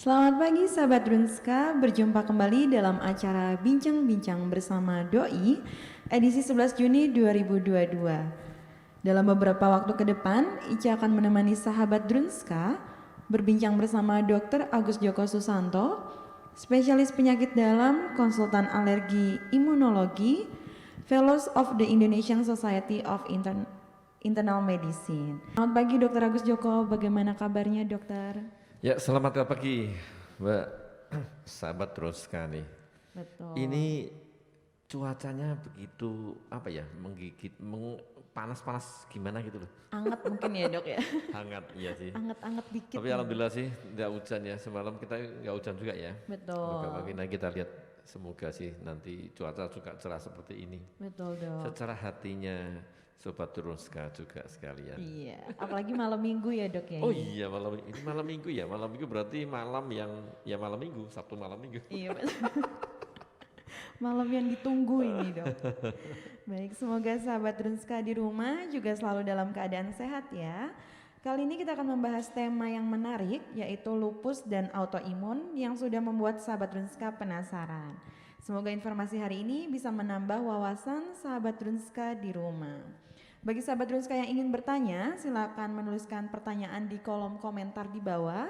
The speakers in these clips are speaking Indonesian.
Selamat pagi sahabat Drunska, berjumpa kembali dalam acara Bincang-Bincang bersama Doi, edisi 11 Juni 2022. Dalam beberapa waktu ke depan, Ica akan menemani sahabat Drunska berbincang bersama Dr. Agus Joko Susanto, spesialis penyakit dalam, konsultan alergi imunologi, Fellows of the Indonesian Society of Internal Medicine. Selamat pagi Dr. Agus Joko, bagaimana kabarnya dokter? Ya, selamat pagi, Mbak. Sahabat terus sekali. Betul. Ini cuacanya begitu apa ya, menggigit, panas-panas gimana gitu loh. Anget mungkin ya dok ya. Hangat, iya sih. Anget-anget dikit. Tapi alhamdulillah sih nggak hujan ya. Semalam kita nggak hujan juga ya. Betul. Semoga pagi nanti kita lihat, semoga sih nanti cuaca juga cerah seperti ini. Betul dok. Secara hatinya Sobat Drunska juga sekalian. Iya, apalagi malam minggu ya dok ya. Oh iya, ini malam minggu ya. Malam minggu berarti malam yang ya malam minggu, Sabtu malam minggu. Iya betul. Malam yang ditunggu ini dok. Baik, semoga sahabat Drunska di rumah juga selalu dalam keadaan sehat ya. Kali ini kita akan membahas tema yang menarik, yaitu lupus dan autoimun yang sudah membuat sahabat Drunska penasaran. Semoga informasi hari ini bisa menambah wawasan sahabat Drunska di rumah. Bagi sahabat Drunska yang ingin bertanya, silakan menuliskan pertanyaan di kolom komentar di bawah.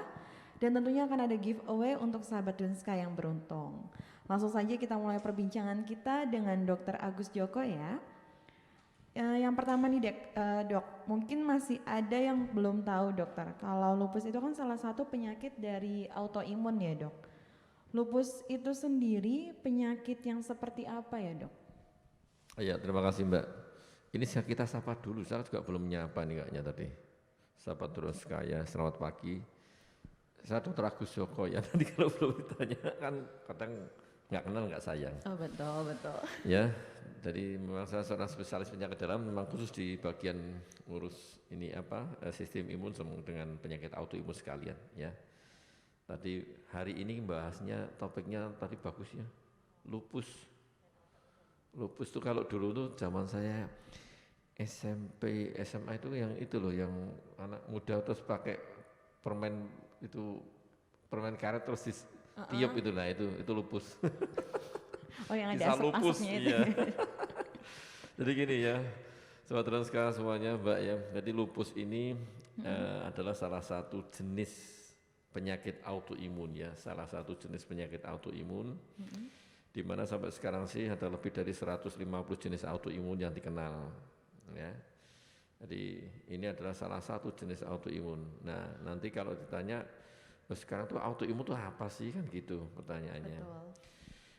Dan tentunya akan ada giveaway untuk sahabat Drunska yang beruntung. Langsung saja kita mulai perbincangan kita dengan Dr. Agus Joko ya. Yang pertama nih dok, mungkin masih ada yang belum tahu dokter, kalau lupus itu kan salah satu penyakit dari autoimun ya dok. Lupus itu sendiri penyakit yang seperti apa ya dok? Iya, terima kasih Mbak. Ini kita sapa dulu, saya juga belum menyapa nih kayaknya tadi. Sapa terus kaya, selamat pagi. Saya Dr. Agus Joko ya, tadi kalau belum ditanya kan kadang nggak kenal nggak sayang. Oh betul. Ya, jadi memang saya seorang spesialis penyakit dalam, memang khusus di bagian ngurus ini sistem imun dengan penyakit autoimun sekalian ya. Tadi hari ini bahasnya topiknya tadi bagus ya, lupus. Lupus itu kalau dulu tuh zaman saya SMP, SMA itu yang itu loh, yang anak muda terus pakai permen itu, permen karet terus tiup itulah itu lupus. Oh yang ada Bisa lupus, asap-asapnya itu. iya. Jadi gini ya, sobat Transka semuanya Mbak ya, jadi lupus ini adalah salah satu jenis penyakit autoimun ya, salah satu jenis penyakit autoimun, di mana sampai sekarang sih ada lebih dari 150 jenis autoimun yang dikenal ya. Jadi ini adalah salah satu jenis autoimun. Nah nanti kalau ditanya, sekarang tuh autoimun tuh apa sih kan gitu pertanyaannya. Betul.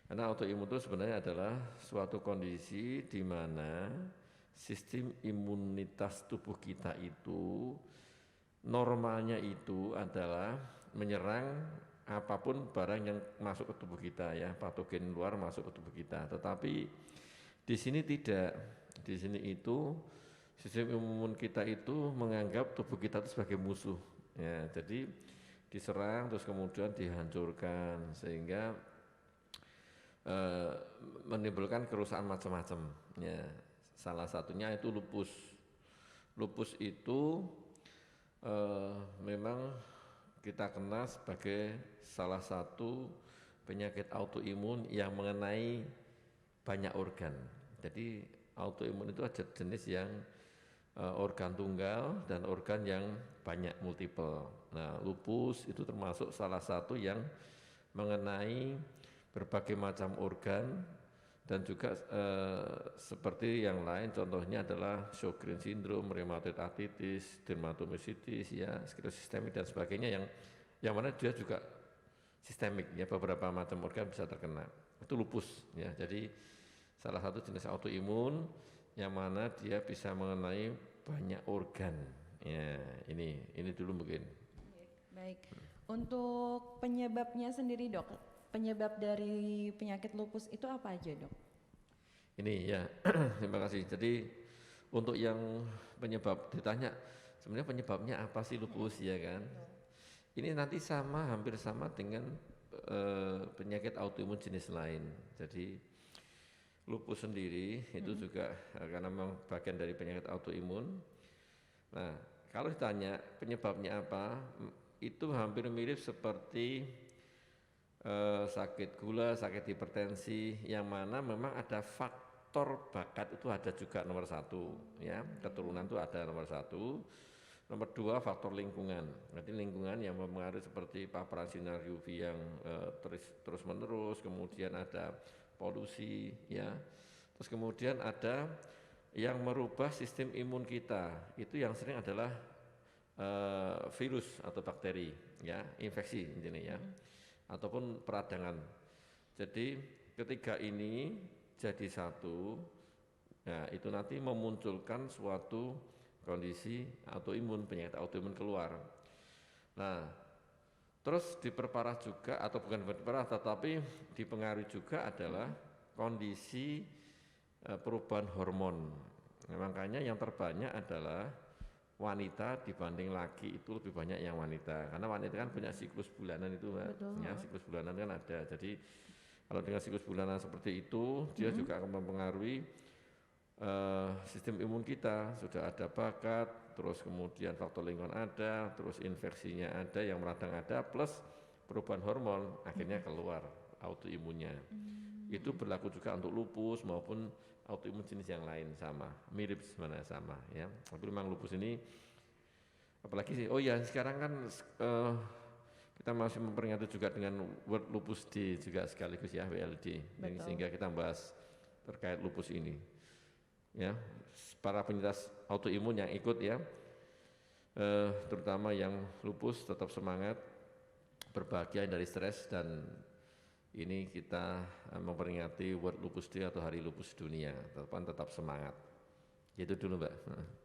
Karena autoimun itu sebenarnya adalah suatu kondisi di mana sistem imunitas tubuh kita itu normalnya itu adalah menyerang apapun barang yang masuk ke tubuh kita ya, patogen luar masuk ke tubuh kita. Tetapi di sini tidak, di sini itu sistem imun kita itu menganggap tubuh kita itu sebagai musuh. Ya, jadi diserang terus kemudian dihancurkan sehingga menimbulkan kerusakan macam-macam. Ya, salah satunya itu lupus. Lupus itu memang kita kenal sebagai salah satu penyakit autoimun yang mengenai banyak organ. Jadi autoimun itu ada jenis yang organ tunggal dan organ yang banyak multiple. Nah, lupus itu termasuk salah satu yang mengenai berbagai macam organ dan juga seperti yang lain, contohnya adalah Sjogren syndrome, rheumatoid arthritis, dermatomyositis, ya, sklerosis sistemik dan sebagainya yang mana dia juga sistemik ya, beberapa macam organ bisa terkena. Itu lupus ya. Jadi salah satu jenis autoimun yang mana dia bisa mengenai banyak organ. Ya, ini dulu mungkin. Baik. Untuk penyebabnya sendiri dok, penyebab dari penyakit lupus itu apa aja dok? Ini ya, terima kasih. Jadi untuk yang penyebab ditanya, sebenarnya penyebabnya apa sih lupus ya kan? Ini nanti hampir sama dengan penyakit autoimun jenis lain. Jadi lupus sendiri itu juga karena memang bagian dari penyakit autoimun. Nah, kalau ditanya penyebabnya apa, itu hampir mirip seperti sakit gula, sakit hipertensi, yang mana memang ada faktor bakat itu ada juga nomor satu, ya keturunan itu ada nomor satu. Nomor dua faktor lingkungan, nanti lingkungan yang mempengaruhi seperti paparan sinar UV yang terus menerus, kemudian ada polusi, ya, terus kemudian ada yang merubah sistem imun kita, itu yang sering adalah virus atau bakteri, ya, infeksi intinya, ya, ataupun peradangan. Jadi ketiga ini jadi satu, nah itu nanti memunculkan suatu kondisi autoimun, penyakit autoimun keluar. Nah, terus diperparah juga, atau bukan diperparah, tetapi dipengaruhi juga adalah kondisi perubahan hormon. Nah, makanya yang terbanyak adalah wanita dibanding laki, itu lebih banyak yang wanita, karena wanita kan punya siklus bulanan itu, Mbak. Ya, siklus bulanan kan ada. Jadi kalau dengan siklus bulanan seperti itu, dia juga akan mempengaruhi sistem imun kita. Sudah ada bakat, terus kemudian faktor lingkungan ada, terus infeksinya ada, yang meradang ada, plus perubahan hormon, akhirnya keluar autoimunnya. Itu berlaku juga untuk lupus maupun autoimun jenis yang lain, sama, mirip sebenarnya sama, ya. Tapi memang lupus ini, apalagi sih, oh ya sekarang kan kita masih memperingati juga dengan World Lupus Day juga sekaligus, ya, WLD, sehingga kita bahas terkait lupus ini. Ya, para penyintas autoimun yang ikut, ya, terutama yang lupus, tetap semangat, berbahagia dari stres, dan ini kita memperingati World Lupus Day atau Hari Lupus Dunia, tetap semangat. Itu dulu, Mbak.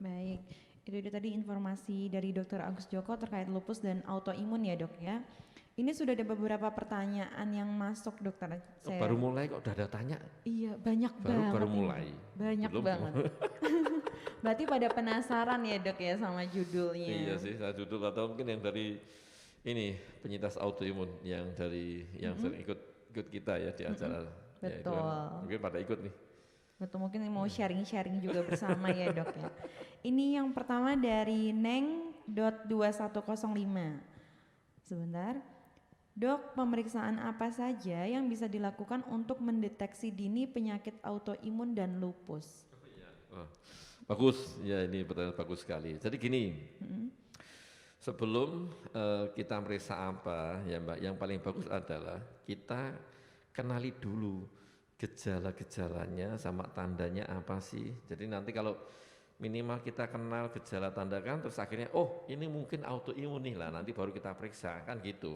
Baik, itu tadi informasi dari Dr. Agus Joko terkait lupus dan autoimun, ya, Dok, ya. Ini sudah ada beberapa pertanyaan yang masuk, Dokter. Baru mulai kok udah ada tanya? Iya, banyak banget. Baru mulai. Banyak belum banget. Berarti pada penasaran, ya, Dok, ya, sama judulnya. Iya sih, saya judul, atau mungkin yang dari ini penyintas autoimun yang dari yang sering ikut kita, ya, di acara. Betul. Ya, mungkin pada ikut nih. Betul, mungkin mau sharing-sharing juga bersama, ya, Dok, ya. Ini yang pertama dari Neng.2105. Sebentar. Dok, pemeriksaan apa saja yang bisa dilakukan untuk mendeteksi dini penyakit autoimun dan lupus? Oh, bagus, ya, ini pertanyaan bagus sekali. Jadi gini, sebelum kita meriksa apa, ya, Mbak, yang paling bagus adalah kita kenali dulu gejala-gejalanya sama tandanya apa sih. Jadi nanti kalau minimal kita kenal gejala tanda kan, terus akhirnya oh ini mungkin autoimun nih lah, nanti baru kita periksa, kan gitu.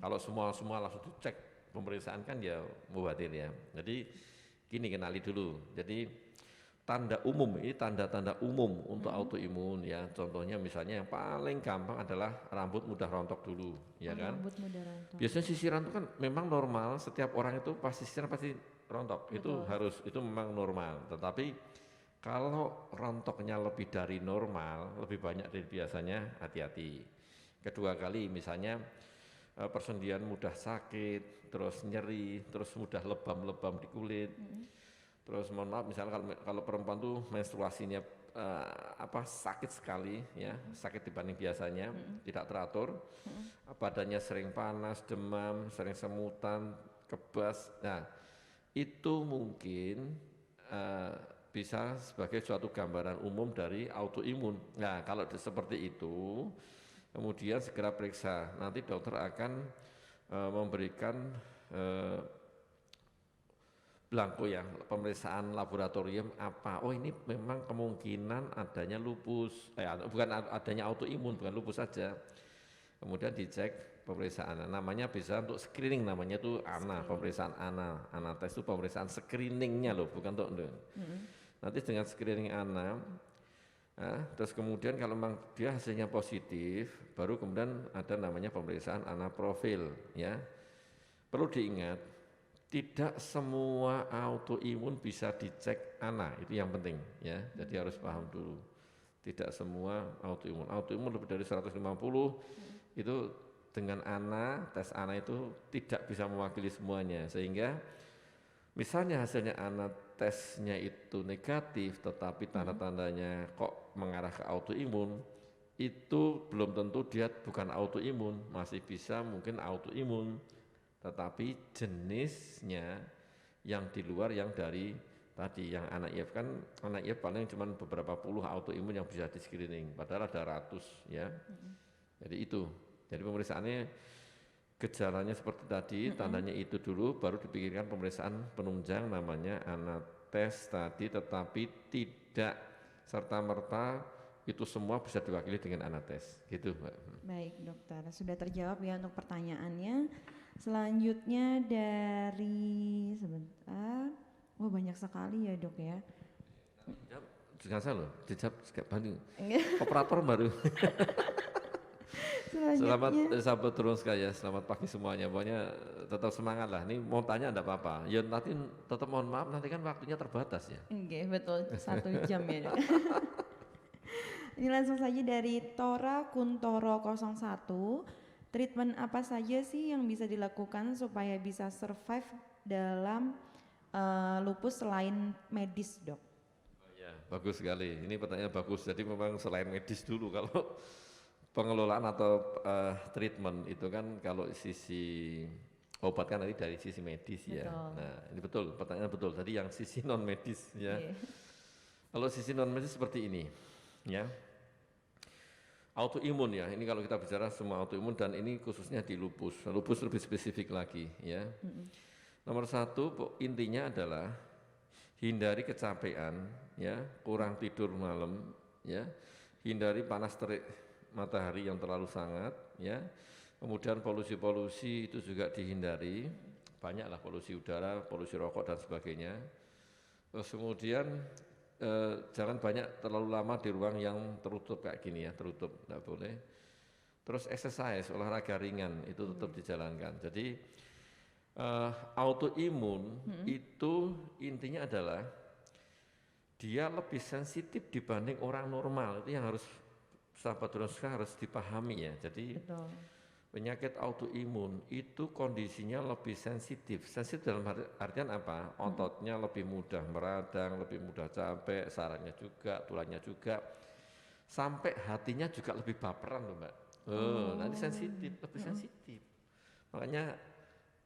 Kalau semua langsung dicek pemeriksaan kan ya mubadir, ya. Jadi gini, kenali dulu. Jadi tanda umum, ini tanda-tanda umum untuk autoimun, ya. Contohnya misalnya yang paling gampang adalah rambut mudah rontok dulu, ya kan. Rambut mudah rontok. Biasanya sisiran itu kan memang normal, setiap orang itu pasti sisiran pasti rontok. Betul. Itu memang normal. Tetapi kalau rontoknya lebih dari normal, lebih banyak dari biasanya, hati-hati. Kedua kali misalnya persendian mudah sakit, terus nyeri, terus mudah lebam-lebam di kulit. Terus mohon maaf, misalnya kalau perempuan tuh menstruasinya sakit sekali, ya, sakit dibanding biasanya, tidak teratur, badannya sering panas, demam, sering semutan, kebas. Nah, itu mungkin bisa sebagai suatu gambaran umum dari autoimun. Nah, kalau seperti itu, kemudian segera periksa. Nanti dokter akan memberikan blanko, ya, pemeriksaan laboratorium apa. Oh, ini memang kemungkinan adanya lupus, bukan adanya autoimun, bukan lupus saja. Kemudian dicek pemeriksaan, namanya bisa untuk screening, namanya itu ANA, pemeriksaan ANA tes itu pemeriksaan screeningnya loh, bukan untuk nanti dengan screening ANA, terus kemudian kalau memang dia hasilnya positif, baru kemudian ada namanya pemeriksaan ANA profil, ya. Perlu diingat, tidak semua autoimun bisa dicek ANA, itu yang penting, ya. Jadi harus paham dulu, tidak semua autoimun lebih dari 150 itu dengan ANA, tes ANA itu tidak bisa mewakili semuanya, sehingga misalnya hasilnya ANA tesnya itu negatif, tetapi tanda-tandanya kok mengarah ke autoimun, itu belum tentu dia bukan autoimun, masih bisa mungkin autoimun, tetapi jenisnya yang di luar yang dari tadi yang anak IF kan anak IF paling cuma beberapa puluh autoimun yang bisa di screening, padahal ada ratus ya. Jadi itu. Jadi pemeriksaannya gejalanya seperti tadi, tandanya itu dulu, baru dipikirkan pemeriksaan penunjang namanya anates tadi, tetapi tidak serta-merta itu semua bisa diwakili dengan anates, gitu Mbak. Baik dokter, sudah terjawab ya untuk pertanyaannya. Selanjutnya dari sebentar, wah banyak sekali ya dok ya. Jangan salah loh, dijawab kayak banding. Operator baru. Selamat sahabat Drone Sky ya, selamat pagi semuanya. Pokoknya tetap semangat lah. Ini mau tanya enggak apa-apa. Ya nanti tetap mohon maaf, nanti kan waktunya terbatas ya. Oke, betul, 1 jam ya dok. Ini langsung saja dari Tora Kuntoro 01. Treatment apa saja sih yang bisa dilakukan supaya bisa survive dalam lupus selain medis dok? Ya, bagus sekali. Ini pertanyaan bagus. Jadi memang selain medis dulu kalau pengelolaan atau treatment itu kan kalau sisi obat kan nanti dari sisi medis ya. Nah ini betul, pertanyaan betul. Tadi yang sisi non medis ya. Kalau sisi non medis seperti ini ya. Autoimun ya, ini kalau kita bicara semua autoimun dan ini khususnya di lupus. Lupus lebih spesifik lagi ya. Nomor 1 intinya adalah hindari kecapean ya, kurang tidur malam ya, hindari panas terik matahari yang terlalu sangat ya. Kemudian polusi-polusi itu juga dihindari, banyaklah polusi udara, polusi rokok dan sebagainya. Terus kemudian jangan banyak terlalu lama di ruang yang tertutup kayak gini ya, tertutup, tidak boleh. Terus exercise, olahraga ringan itu tetap dijalankan. Jadi autoimun itu intinya adalah dia lebih sensitif dibanding orang normal. Itu yang harus sahabat Droska harus dipahami ya. Jadi penyakit autoimun itu kondisinya lebih sensitif. Sensitif dalam artian apa? Ototnya lebih mudah meradang, lebih mudah capek, sarafnya juga, tulangnya juga. Sampai hatinya juga lebih baperan loh Mbak. Nanti sensitif, lebih sensitif. Makanya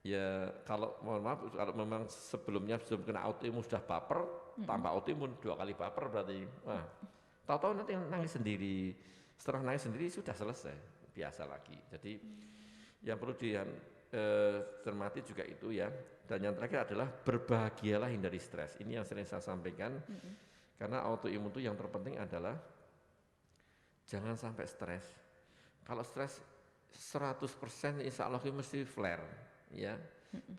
ya kalau mohon maaf, kalau memang sebelum kena autoimun sudah baper, tambah autoimun 2 kali baper berarti. Wah, tahu-tahu nanti nangis sendiri. Setelah nangis sendiri sudah selesai, biasa lagi. Jadi yang perlu dicermati juga itu ya. Dan yang terakhir adalah berbahagialah hindari stres. Ini yang sering saya sampaikan. Karena autoimun itu yang terpenting adalah jangan sampai stres. Kalau stres 100% insya Allah mesti flare ya.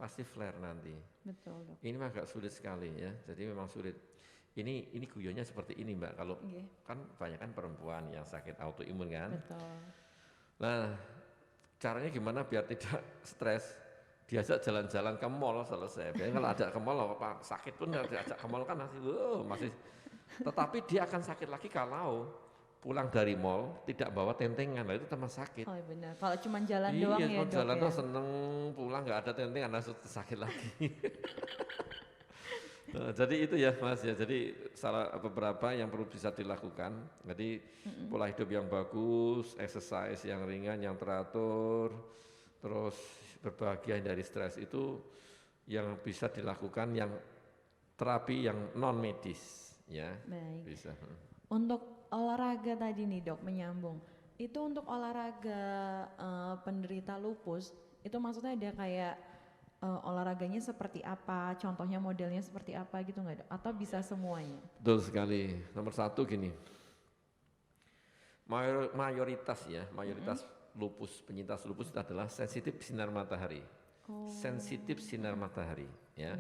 Pasti flare nanti. Betul dok. Ini agak sulit sekali ya. Jadi memang sulit. Ini guyonnya seperti ini Mbak, kalau kan banyak kan perempuan yang sakit autoimun kan. Betul. Nah caranya gimana biar tidak stres? Diajak jalan-jalan ke mall selesai. Biasanya kalau ajak ke mall sakit pun diajak ke mall kan masih. Tetapi dia akan sakit lagi kalau pulang dari mall tidak bawa tentengan, lah itu tambah sakit. Oh benar, kalau cuma jalan doang ya dok jalan ya. tuh seneng, pulang nggak ada tentengan langsung sakit lagi. Nah, jadi itu ya Mas ya, jadi salah beberapa yang perlu bisa dilakukan. Jadi pola hidup yang bagus, exercise yang ringan, yang teratur, terus berbahagia dari stres itu yang bisa dilakukan, yang terapi yang non medis ya. Baik. Bisa. Untuk olahraga tadi nih dok, menyambung. Itu untuk olahraga penderita lupus, itu maksudnya ada kayak olahraganya seperti apa, contohnya modelnya seperti apa gitu nggak dok? Atau bisa semuanya? Betul sekali. Nomor 1 gini, mayoritas lupus, penyintas lupus itu adalah sensitif sinar matahari. Sensitif sinar matahari ya.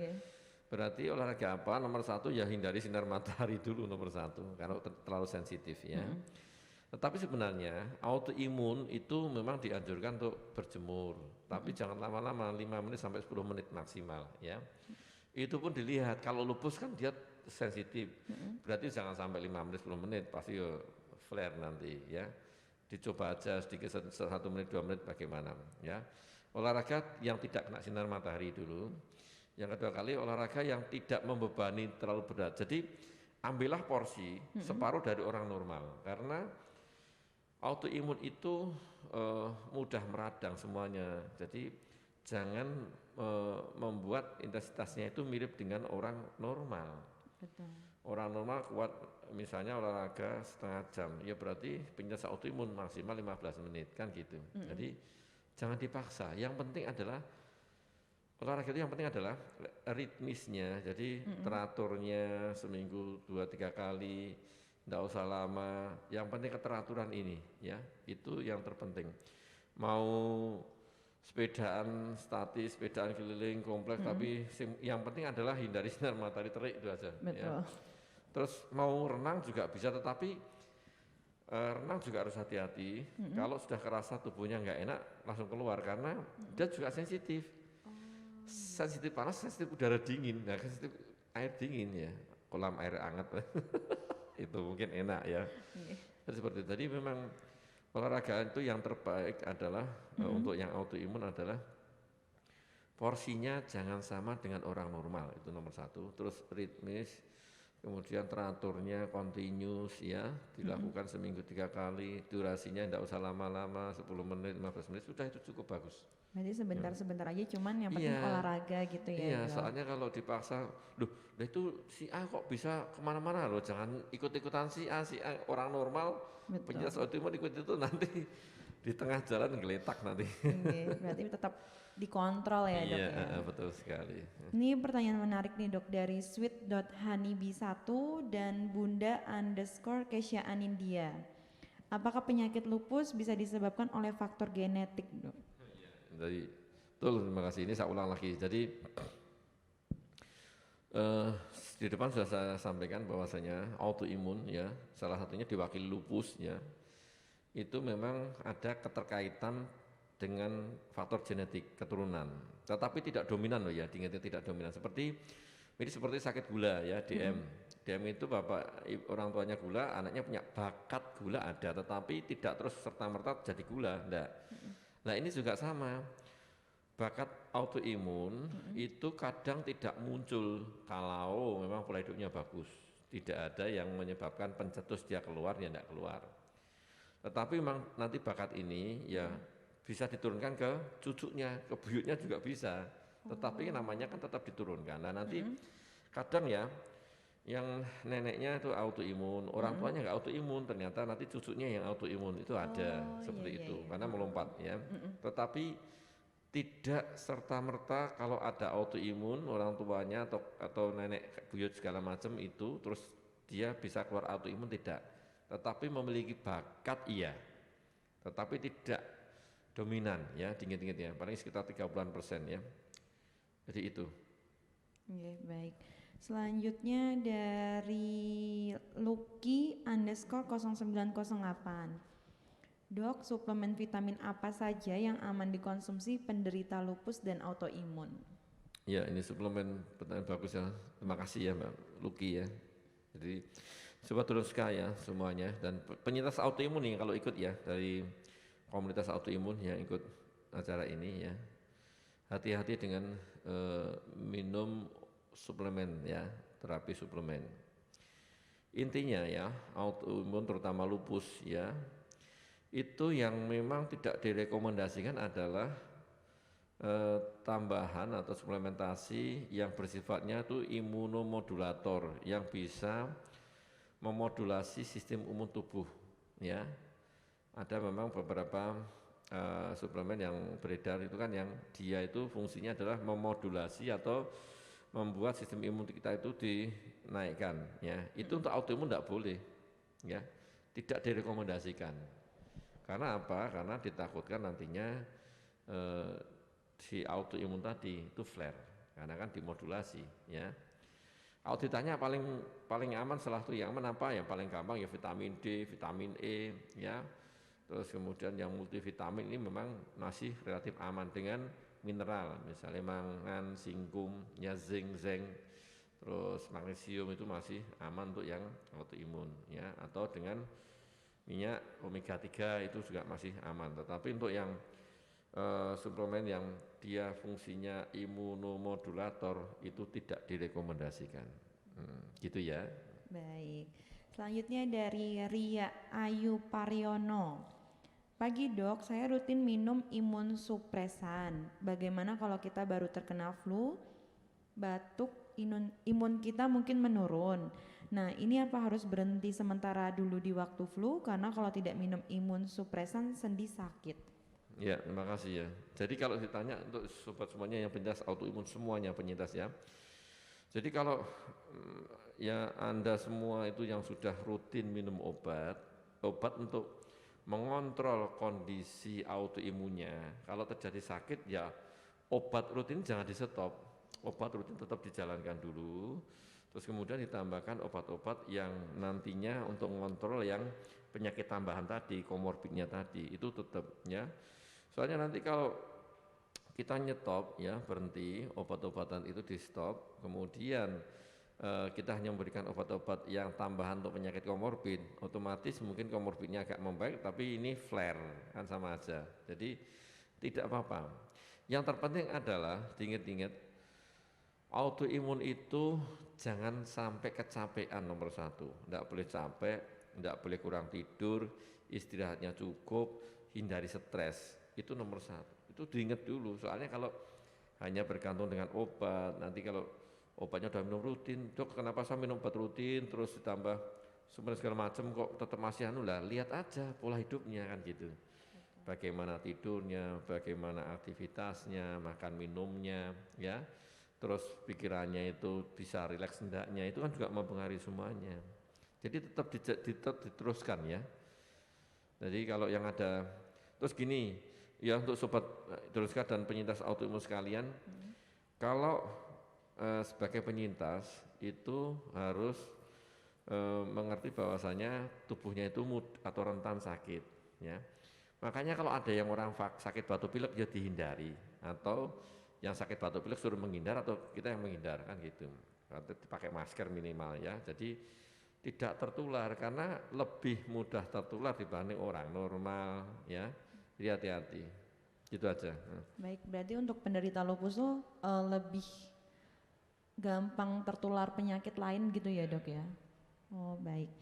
Berarti olahraga apa? Nomor 1 ya hindari sinar matahari dulu nomor 1, karena terlalu sensitif ya. Tetapi sebenarnya autoimun itu memang dianjurkan untuk berjemur, tapi jangan lama-lama, 5 menit sampai 10 menit maksimal ya. Itu pun dilihat, kalau lupus kan dia sensitif, berarti jangan sampai 5 menit 10 menit, pasti flare nanti ya. Dicoba aja sedikit 1 menit 2 menit bagaimana ya. Olahraga yang tidak kena sinar matahari dulu. Yang kedua kali olahraga yang tidak membebani terlalu berat. Jadi ambillah porsi separuh dari orang normal, karena autoimun itu mudah meradang semuanya. Jadi jangan membuat intensitasnya itu mirip dengan orang normal. Betul. Orang normal kuat misalnya olahraga setengah jam, ya berarti penyelesaian autoimun maksimal 15 menit kan gitu. Jadi jangan dipaksa. Yang penting adalah olahraga itu yang penting adalah ritmisnya. Jadi teraturnya seminggu 2-3 kali, tidak usah lama. Yang penting keteraturan ini, ya itu yang terpenting. Mau sepedaan statis, sepedaan keliling kompleks, tapi yang penting adalah hindari sinar matahari terik itu aja. Betul. Ya. Terus mau renang juga bisa, tetapi renang juga harus hati-hati. Kalau sudah kerasa tubuhnya nggak enak, langsung keluar karena dia juga sensitif. Sensitif panas, sensitif udara dingin, nah sensitif air dingin ya, kolam air hangat itu mungkin enak ya. Jadi seperti itu. Jadi memang olahraga itu yang terbaik adalah untuk yang autoimun adalah porsinya jangan sama dengan orang normal, itu nomor satu. Terus ritmis, kemudian teraturnya continuous ya, dilakukan seminggu 3 kali, durasinya tidak usah lama-lama, 10 menit, 15 menit, sudah itu cukup bagus. Berarti sebentar-sebentar aja, cuman yang penting olahraga gitu ya. Iya, soalnya kalau dipaksa, loh itu si A kok bisa kemana-mana loh, jangan ikut-ikutan si A orang normal, penyintas autoimun ikut itu nanti di tengah jalan geletak nanti. Berarti tetap dikontrol ya dok ya. Iya, betul sekali. Ini pertanyaan menarik nih dok dari sweet.hanibi1 dan Bunda_Kesya Anindya. Apakah penyakit lupus bisa disebabkan oleh faktor genetik dok? Jadi, betul, terima kasih. Ini saya ulang lagi. Jadi di depan sudah saya sampaikan bahwasanya autoimun ya, salah satunya diwakili lupus ya, itu memang ada keterkaitan dengan faktor genetik keturunan. Tetapi tidak dominan loh ya, diingatnya tidak dominan. Ini seperti sakit gula ya, DM. DM itu bapak orang tuanya gula, anaknya punya bakat gula ada, tetapi tidak terus serta-merta jadi gula, enggak. Nah ini juga sama, bakat autoimun itu kadang tidak muncul kalau memang pola hidupnya bagus. Tidak ada yang menyebabkan pencetus dia keluar, ya tidak keluar. Tetapi memang nanti bakat ini ya bisa diturunkan ke cucunya, ke buyutnya juga bisa. Tetapi namanya kan tetap diturunkan. Nah nanti kadang ya, yang neneknya itu autoimun, orang tuanya nggak autoimun, ternyata nanti cucunya yang autoimun itu ada seperti itu, karena melompat ya. Tetapi tidak serta-merta kalau ada autoimun orang tuanya atau nenek buyut segala macam itu, terus dia bisa keluar autoimun tidak. Tetapi memiliki bakat iya, tetapi tidak dominan ya, dingin-dingin ya, paling sekitar 30% ya. Jadi itu. Baik. Selanjutnya dari Lucky_0908. Dok, suplemen vitamin apa saja yang aman dikonsumsi penderita lupus dan autoimun? Ya, ini suplemen pertanyaan bagus ya. Terima kasih ya Mbak Lucky ya. Jadi Sobat Drunska ya semuanya, dan penyintas autoimun nih kalau ikut ya, dari komunitas autoimun yang ikut acara ini ya. Hati-hati dengan minum suplemen ya, terapi suplemen. Intinya ya, autoimun terutama lupus ya, itu yang memang tidak direkomendasikan adalah tambahan atau suplementasi yang bersifatnya itu imunomodulator yang bisa memodulasi sistem imun tubuh ya. Ada memang beberapa suplemen yang beredar itu kan yang dia itu fungsinya adalah memodulasi atau membuat sistem imun kita itu dinaikkan ya. Itu untuk autoimun tidak boleh ya, tidak direkomendasikan. Karena apa? Karena ditakutkan nantinya si autoimun tadi itu flare, karena kan dimodulasi ya. Kalau ditanya paling aman, salah satu yang aman apa ya, paling gampang ya vitamin D, vitamin E ya. Terus kemudian yang multivitamin ini memang masih relatif aman dengan mineral, misalnya mangan, singkum, ya zinc, terus magnesium itu masih aman untuk yang autoimun ya, atau dengan minyak omega 3 itu juga masih aman. Tetapi untuk yang suplemen yang dia fungsinya imunomodulator itu tidak direkomendasikan. Gitu ya. Baik. Selanjutnya dari Ria Ayu Pariono. Pagi dok, saya rutin minum imun supresan. Bagaimana kalau kita baru terkena flu, batuk, imun kita mungkin menurun. Nah ini apa harus berhenti sementara dulu di waktu flu? Karena kalau tidak minum imun supresan sendi sakit. Ya, terima kasih ya. Jadi kalau ditanya untuk sobat semuanya yang penyintas autoimun semuanya penyintas ya. Jadi kalau ya Anda semua itu yang sudah rutin minum obat untuk mengontrol kondisi autoimunnya. Kalau terjadi sakit ya obat rutin jangan di stop, obat rutin tetap dijalankan dulu. Terus kemudian ditambahkan obat-obat yang nantinya untuk mengontrol yang penyakit tambahan tadi, komorbidnya tadi, itu tetap ya. Soalnya nanti kalau kita nyetop ya berhenti obat-obatan itu di stop, kemudian kita hanya memberikan obat-obat yang tambahan untuk penyakit komorbid, otomatis mungkin komorbidnya agak membaik tapi ini flare kan sama aja. Jadi tidak apa-apa. Yang terpenting adalah diingat-ingat autoimun itu jangan sampai kecapean nomor satu. Tidak boleh capek, tidak boleh kurang tidur, istirahatnya cukup, hindari stres. Itu nomor satu. Itu diingat dulu. Soalnya kalau hanya bergantung dengan obat, nanti kalau obatnya udah minum rutin, dok kenapa saya minum obat rutin terus ditambah sumber segala macam kok tetap masih anu lah, lihat aja pola hidupnya kan gitu. Bagaimana tidurnya, bagaimana aktivitasnya, makan minumnya ya. Terus pikirannya itu bisa rileks hendaknya, itu kan juga mempengaruhi semuanya. Jadi tetap diteruskan ya. Jadi kalau yang ada, terus gini, ya untuk sobat teruskan dan penyintas autoimun sekalian, kalau sebagai penyintas itu harus mengerti bahwasanya tubuhnya itu atau rentan sakit ya. Makanya kalau ada yang orang sakit batuk pilek ya dihindari, atau yang sakit batuk pilek suruh menghindar atau kita yang menghindar kan gitu. Atau pakai masker minimal ya. Jadi tidak tertular karena lebih mudah tertular dibanding orang normal ya. Jadi hati-hati. Gitu aja. Baik, berarti untuk penderita lupus tuh lebih gampang tertular penyakit lain gitu ya dok ya? Oh baik.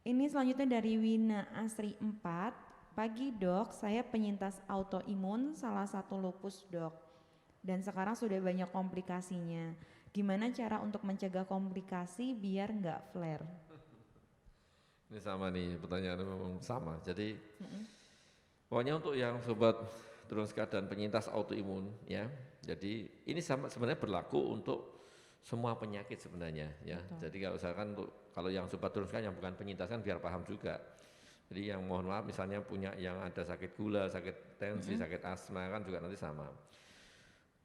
Ini selanjutnya dari Wina Asri 4. Pagi dok, saya penyintas autoimun salah satu lupus dok. Dan sekarang sudah banyak komplikasinya. Gimana cara untuk mencegah komplikasi biar nggak flare? Ini sama nih pertanyaan memang sama. Jadi pokoknya untuk yang sobat turun keadaan penyintas autoimun ya. Jadi ini sama sebenarnya berlaku untuk semua penyakit sebenarnya ya. Betul. Jadi kalau misalkan kalau yang sobat turun yang bukan penyintas kan biar paham juga. Jadi yang mohon maaf misalnya punya yang ada sakit gula, sakit tensi, sakit asma kan juga nanti sama.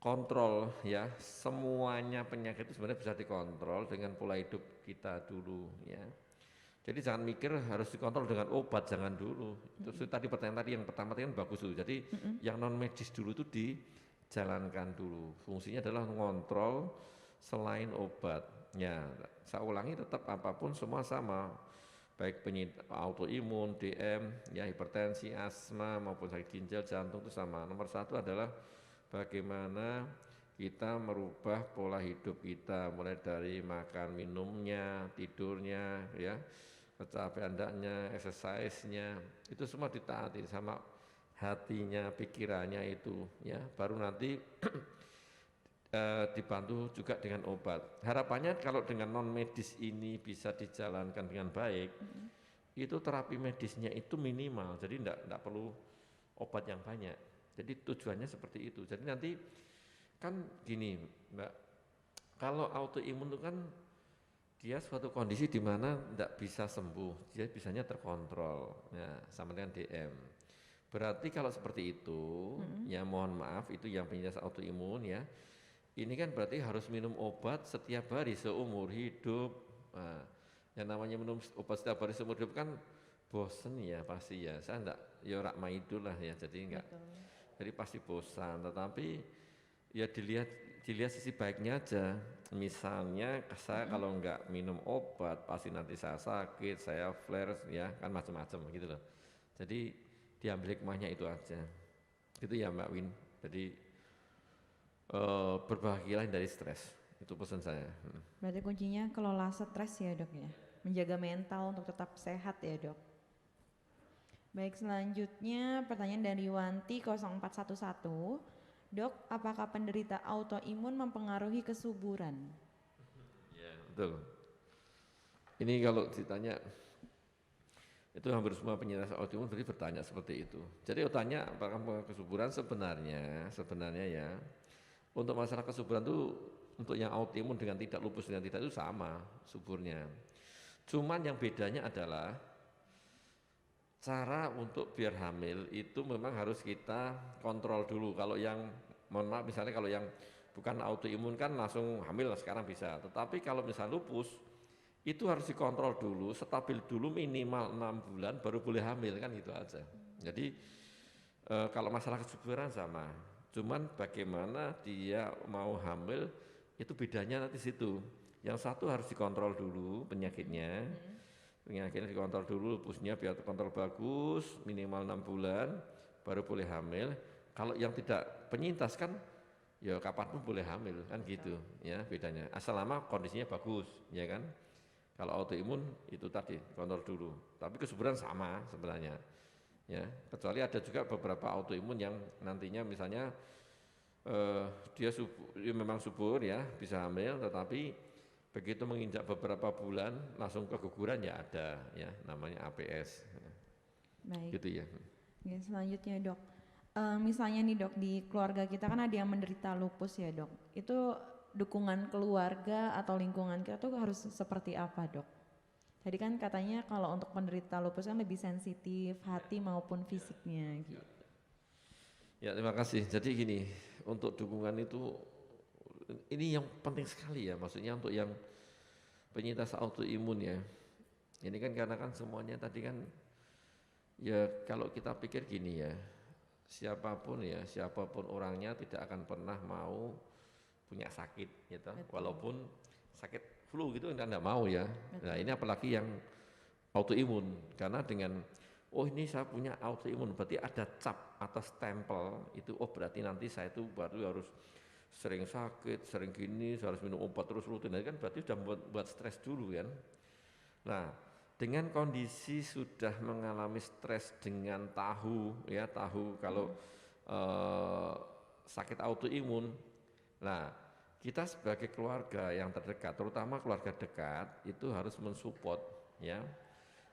Kontrol ya, semuanya penyakit itu sebenarnya bisa dikontrol dengan pola hidup kita dulu ya. Jadi jangan mikir harus dikontrol dengan obat, jangan dulu. Itu tadi pertanyaan tadi yang pertama tadi kan bagus dulu. Jadi yang non medis dulu itu dijalankan dulu. Fungsinya adalah mengontrol selain obat. Ya, saya ulangi tetap apapun semua sama. Baik penyintas autoimun, DM, ya hipertensi, asma maupun sakit ginjal, jantung itu sama. Nomor satu adalah bagaimana kita merubah pola hidup kita, mulai dari makan minumnya, tidurnya, ya, kecapean hendaknya, exercise-nya, itu semua ditaati sama hatinya, pikirannya itu, ya, baru nanti dibantu juga dengan obat. Harapannya kalau dengan non medis ini bisa dijalankan dengan baik, itu terapi medisnya itu minimal, jadi enggak perlu obat yang banyak. Jadi tujuannya seperti itu. Jadi nanti kan gini, Mbak, kalau autoimun itu kan dia suatu kondisi di mana enggak bisa sembuh, dia bisanya terkontrol, ya, sama dengan DM. Berarti kalau seperti itu, ya mohon maaf itu yang penyintas autoimun ya. Ini kan berarti harus minum obat setiap hari seumur hidup. Nah, yang namanya minum obat setiap hari seumur hidup kan bosen ya pasti ya. Saya enggak ya rak maidul lah ya, jadi enggak. Jadi pasti bosan. Tetapi ya dilihat sisi baiknya aja. Misalnya saya kalau enggak minum obat pasti nanti saya sakit, saya flare ya kan macam-macam gitu loh. Jadi diambil hikmahnya itu aja. Itu ya Mbak Win. Jadi berbahagialah dari stres, itu pesan saya. Berarti kuncinya kelola stres ya dok ya, menjaga mental untuk tetap sehat ya dok. Baik, selanjutnya pertanyaan dari Wanti 0411. Dok, apakah penderita autoimun mempengaruhi kesuburan? Ya, betul. Ini kalau ditanya, itu hampir semua penyintas autoimun berarti bertanya seperti itu. Jadi tanya apakah kesuburan, sebenarnya ya, untuk masalah kesuburan itu untuk yang autoimun dengan tidak, lupus dengan tidak itu sama suburnya. Cuman yang bedanya adalah cara untuk biar hamil itu memang harus kita kontrol dulu. Kalau yang, mohon maaf, misalnya kalau yang bukan autoimun kan langsung hamil sekarang bisa. Tetapi kalau misalnya lupus, itu harus dikontrol dulu, stabil dulu minimal 6 bulan baru boleh hamil, kan gitu aja. Jadi kalau masalah kesuburan sama, cuman bagaimana dia mau hamil itu bedanya nanti situ. Yang satu harus dikontrol dulu penyakitnya dikontrol dulu, lupusnya biar terkontrol bagus, minimal 6 bulan baru boleh hamil. Kalau yang tidak penyintas kan ya kapanpun boleh hamil, kan gitu ya bedanya. Asal lama kondisinya bagus, ya kan. Kalau autoimun itu tadi kontrol dulu, tapi kesuburan sama sebenarnya. Ya, kecuali ada juga beberapa autoimun yang nantinya misalnya dia memang subur ya bisa hamil, tetapi begitu menginjak beberapa bulan langsung keguguran ya ada ya namanya APS. Baik. Gitu ya. Ya, selanjutnya dok, misalnya nih dok di keluarga kita kan ada yang menderita lupus ya dok. Itu dukungan keluarga atau lingkungan kita tuh harus seperti apa dok? Tadi kan katanya kalau untuk penderita lupus kan lebih sensitif hati maupun fisiknya gitu. Ya terima kasih. Jadi gini, untuk dukungan itu ini yang penting sekali ya, maksudnya untuk yang penyintas autoimun ya. Ini kan karena kan semuanya tadi kan ya kalau kita pikir gini ya, siapapun orangnya tidak akan pernah mau punya sakit gitu. Walaupun sakit flu gitu enggak mau ya. Betul. Nah, ini apalagi yang autoimun, karena dengan oh ini saya punya autoimun berarti ada cap atau stempel itu, oh berarti nanti saya itu baru harus sering sakit, sering gini, harus minum obat terus rutin. Nah, kan berarti sudah buat stres dulu kan. Nah, dengan kondisi sudah mengalami stres dengan tahu kalau sakit autoimun. Nah, kita sebagai keluarga yang terdekat, terutama keluarga dekat itu harus mensupport ya.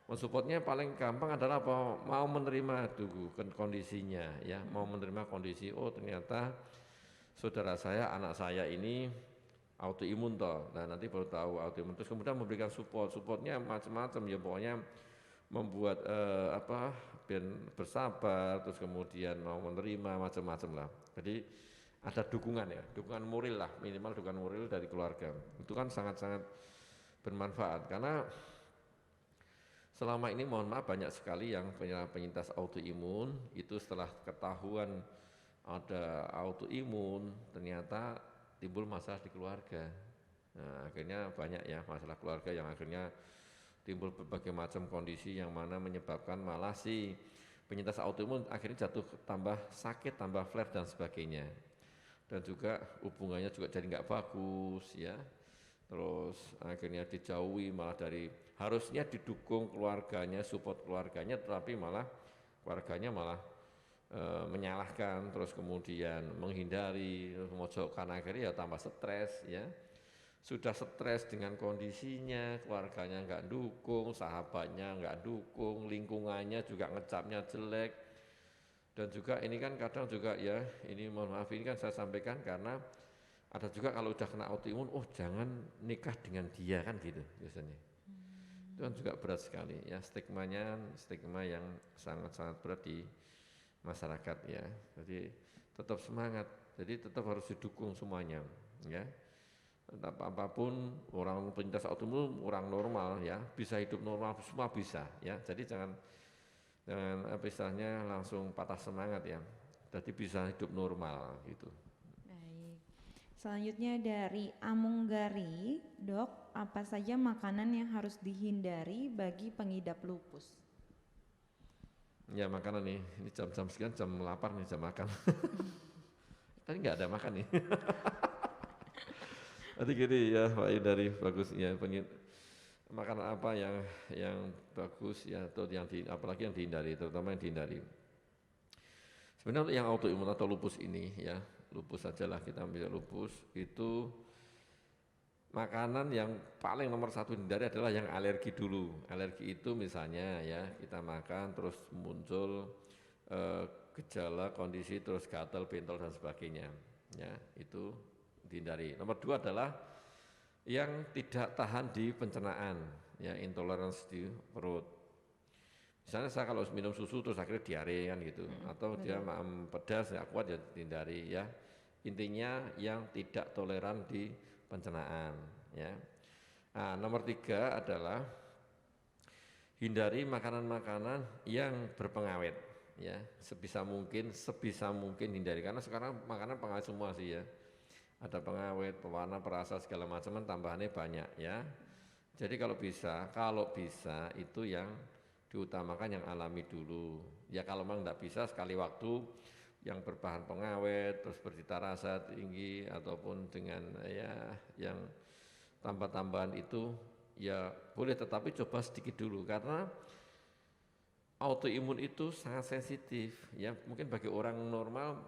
Mensupportnya paling gampang adalah apa? Mau menerima dulu kondisinya ya, mau menerima kondisi, oh ternyata saudara saya, anak saya ini autoimun toh. Nah nanti baru tahu autoimun, terus kemudian memberikan supportnya macam-macam ya, pokoknya membuat biar bersabar, terus kemudian mau menerima macam-macam lah. Jadi ada dukungan ya, dukungan moral lah, minimal dukungan moral dari keluarga. Itu kan sangat-sangat bermanfaat, karena selama ini mohon maaf banyak sekali yang penyintas autoimun itu setelah ketahuan ada autoimun ternyata timbul masalah di keluarga. Nah, akhirnya banyak ya masalah keluarga yang akhirnya timbul berbagai macam kondisi yang mana menyebabkan malah si penyintas autoimun akhirnya jatuh tambah sakit, tambah flare dan sebagainya. Dan juga hubungannya juga jadi nggak bagus ya. Terus akhirnya dijauhi malah dari, harusnya didukung keluarganya, support keluarganya, tetapi malah keluarganya malah menyalahkan, terus kemudian menghindari, memojokkan, akhirnya ya tambah stres ya. Sudah stres dengan kondisinya, keluarganya nggak dukung, sahabatnya nggak dukung, lingkungannya juga ngecapnya jelek. Dan juga ini kan kadang juga ya, ini mohon maaf ini kan saya sampaikan karena ada juga kalau udah kena autoimun, oh jangan nikah dengan dia kan gitu biasanya. Itu kan juga berat sekali ya, stigma yang sangat-sangat berat di masyarakat ya. Jadi tetap semangat, jadi tetap harus didukung semuanya ya. Tetap apapun orang penyintas autoimun orang normal ya, bisa hidup normal semua bisa ya. Jadi jangan apa istilahnya langsung patah semangat ya. Jadi bisa hidup normal gitu. Selanjutnya dari Amunggari, dok, apa saja makanan yang harus dihindari bagi pengidap lupus? Ya makanan nih, ini jam-jam sekian, jam lapar nih, jam makan. Tadi nggak ada makan nih. Nanti gini ya Pak Yudari, bagus ya. makanan apa yang bagus ya, atau apalagi yang dihindari, terutama yang dihindari. Sebenarnya untuk yang autoimun atau lupus ini ya, lupus sajalah, kita ambil lupus itu makanan yang paling nomor satu dihindari adalah yang alergi dulu. Alergi itu misalnya ya, kita makan terus muncul gejala, kondisi, terus gatal, bentol dan sebagainya. Ya, itu dihindari. Nomor dua adalah yang tidak tahan di pencernaan, ya, intoleransi di perut. Misalnya saya kalau minum susu terus akhirnya diare kan gitu, atau dia makan pedas nggak kuat ya dihindari ya. Intinya yang tidak toleran di pencernaan ya. Nah, nomor tiga adalah hindari makanan-makanan yang berpengawet ya, sebisa mungkin hindari, karena sekarang makanan pengawet semua sih ya. Ada pengawet, pewarna, perasa segala macam, tambahannya banyak ya. Jadi kalau bisa itu yang diutamakan yang alami dulu. Ya kalau memang tidak bisa sekali waktu yang berbahan pengawet, terus bercita rasa tinggi ataupun dengan ya yang tambah-tambahan itu ya boleh, tetapi coba sedikit dulu, karena autoimun itu sangat sensitif ya. Mungkin bagi orang normal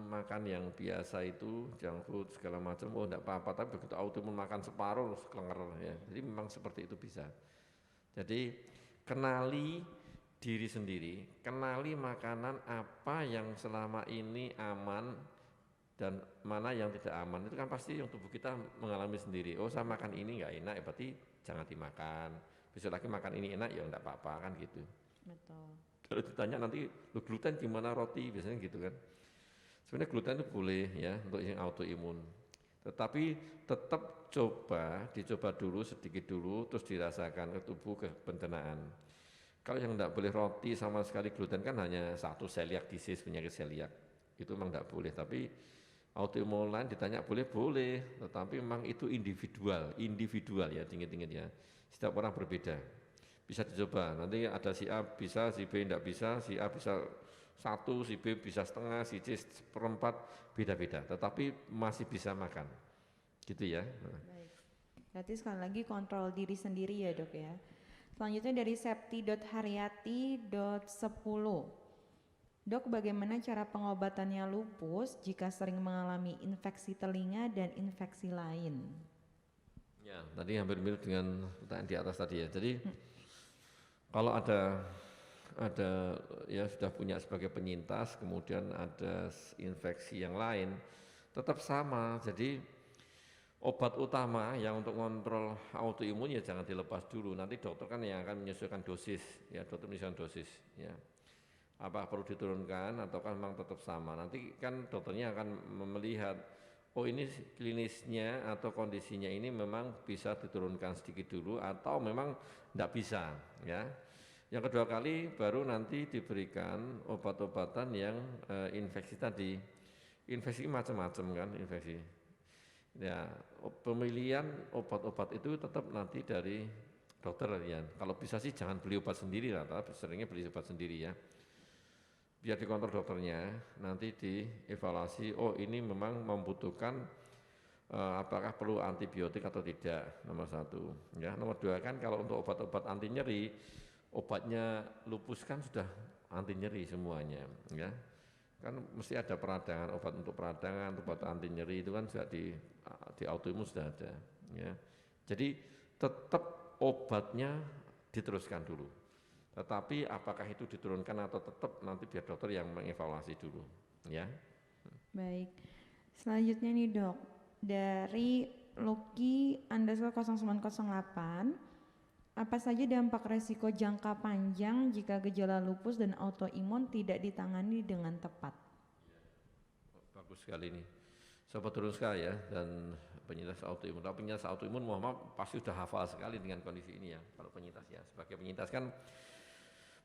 makan yang biasa itu junk food segala macam oh enggak apa-apa, tapi begitu autoimun makan separuh kelenger ya. Jadi memang seperti itu bisa. Jadi kenali diri sendiri, kenali makanan apa yang selama ini aman dan mana yang tidak aman. Itu kan pasti yang tubuh kita mengalami sendiri. Oh saya makan ini enggak enak ya berarti jangan dimakan. Besok lagi makan ini enak ya enggak apa-apa kan gitu. Betul. Kalau ditanya nanti gluten gimana, roti biasanya gitu kan. Sebenarnya gluten itu boleh ya untuk yang autoimun. Tetapi tetap dicoba dulu sedikit dulu, terus dirasakan ke tubuh, ke pencernaan. Kalau yang tidak boleh roti sama sekali gluten kan hanya satu, celiac disease, penyakit celiac. Itu memang tidak boleh, tapi autoimun lain ditanya boleh, tetapi memang itu individual ya, ingat ya. Setiap orang berbeda. Bisa dicoba, nanti ada si A bisa, si B tidak bisa, si A bisa 1, si B bisa setengah, si C seperempat, beda-beda, tetapi masih bisa makan, gitu ya. Baik. Berarti sekali lagi kontrol diri sendiri ya dok ya. Selanjutnya dari septi.haryati.10. Dok, bagaimana cara pengobatannya lupus jika sering mengalami infeksi telinga dan infeksi lain? Ya, tadi hampir mirip dengan pertanyaan di atas tadi ya. Jadi kalau ada ya sudah punya sebagai penyintas, kemudian ada infeksi yang lain, tetap sama. Jadi obat utama yang untuk kontrol autoimun ya jangan dilepas dulu. Nanti dokter kan yang akan menyesuaikan dosis, ya dokter menyesuaikan dosis. Ya, apa perlu diturunkan atau kan memang tetap sama. Nanti kan dokternya akan melihat, oh ini klinisnya atau kondisinya ini memang bisa diturunkan sedikit dulu atau memang tidak bisa ya. Yang kedua kali baru nanti diberikan obat-obatan yang infeksi tadi. Infeksi macam-macam kan infeksi. Ya, pemilihan obat-obat itu tetap nanti dari dokter ya. Kalau bisa sih jangan beli obat sendiri lah, tapi seringnya beli obat sendiri ya. Biar dikontrol dokternya, nanti dievaluasi, oh ini memang membutuhkan apakah perlu antibiotik atau tidak, nomor satu. Ya, nomor dua kan kalau untuk obat-obat anti nyeri, obatnya lupus kan sudah anti nyeri semuanya, ya. Kan mesti ada peradangan, obat untuk peradangan, obat anti nyeri itu kan sudah di autoimun sudah ada, ya. Jadi tetap obatnya diteruskan dulu. Tetapi apakah itu diturunkan atau tetap nanti biar dokter yang mengevaluasi dulu, ya. Baik. Selanjutnya nih dok, dari Lucky_0908, apa saja dampak resiko jangka panjang jika gejala lupus dan autoimun tidak ditangani dengan tepat? Bagus sekali ini, sobat Drunska ya, dan penyintas autoimun. Kalau penyintas autoimun Muhammad pasti sudah hafal sekali dengan kondisi ini ya. Kalau penyintas ya, sebagai penyintas kan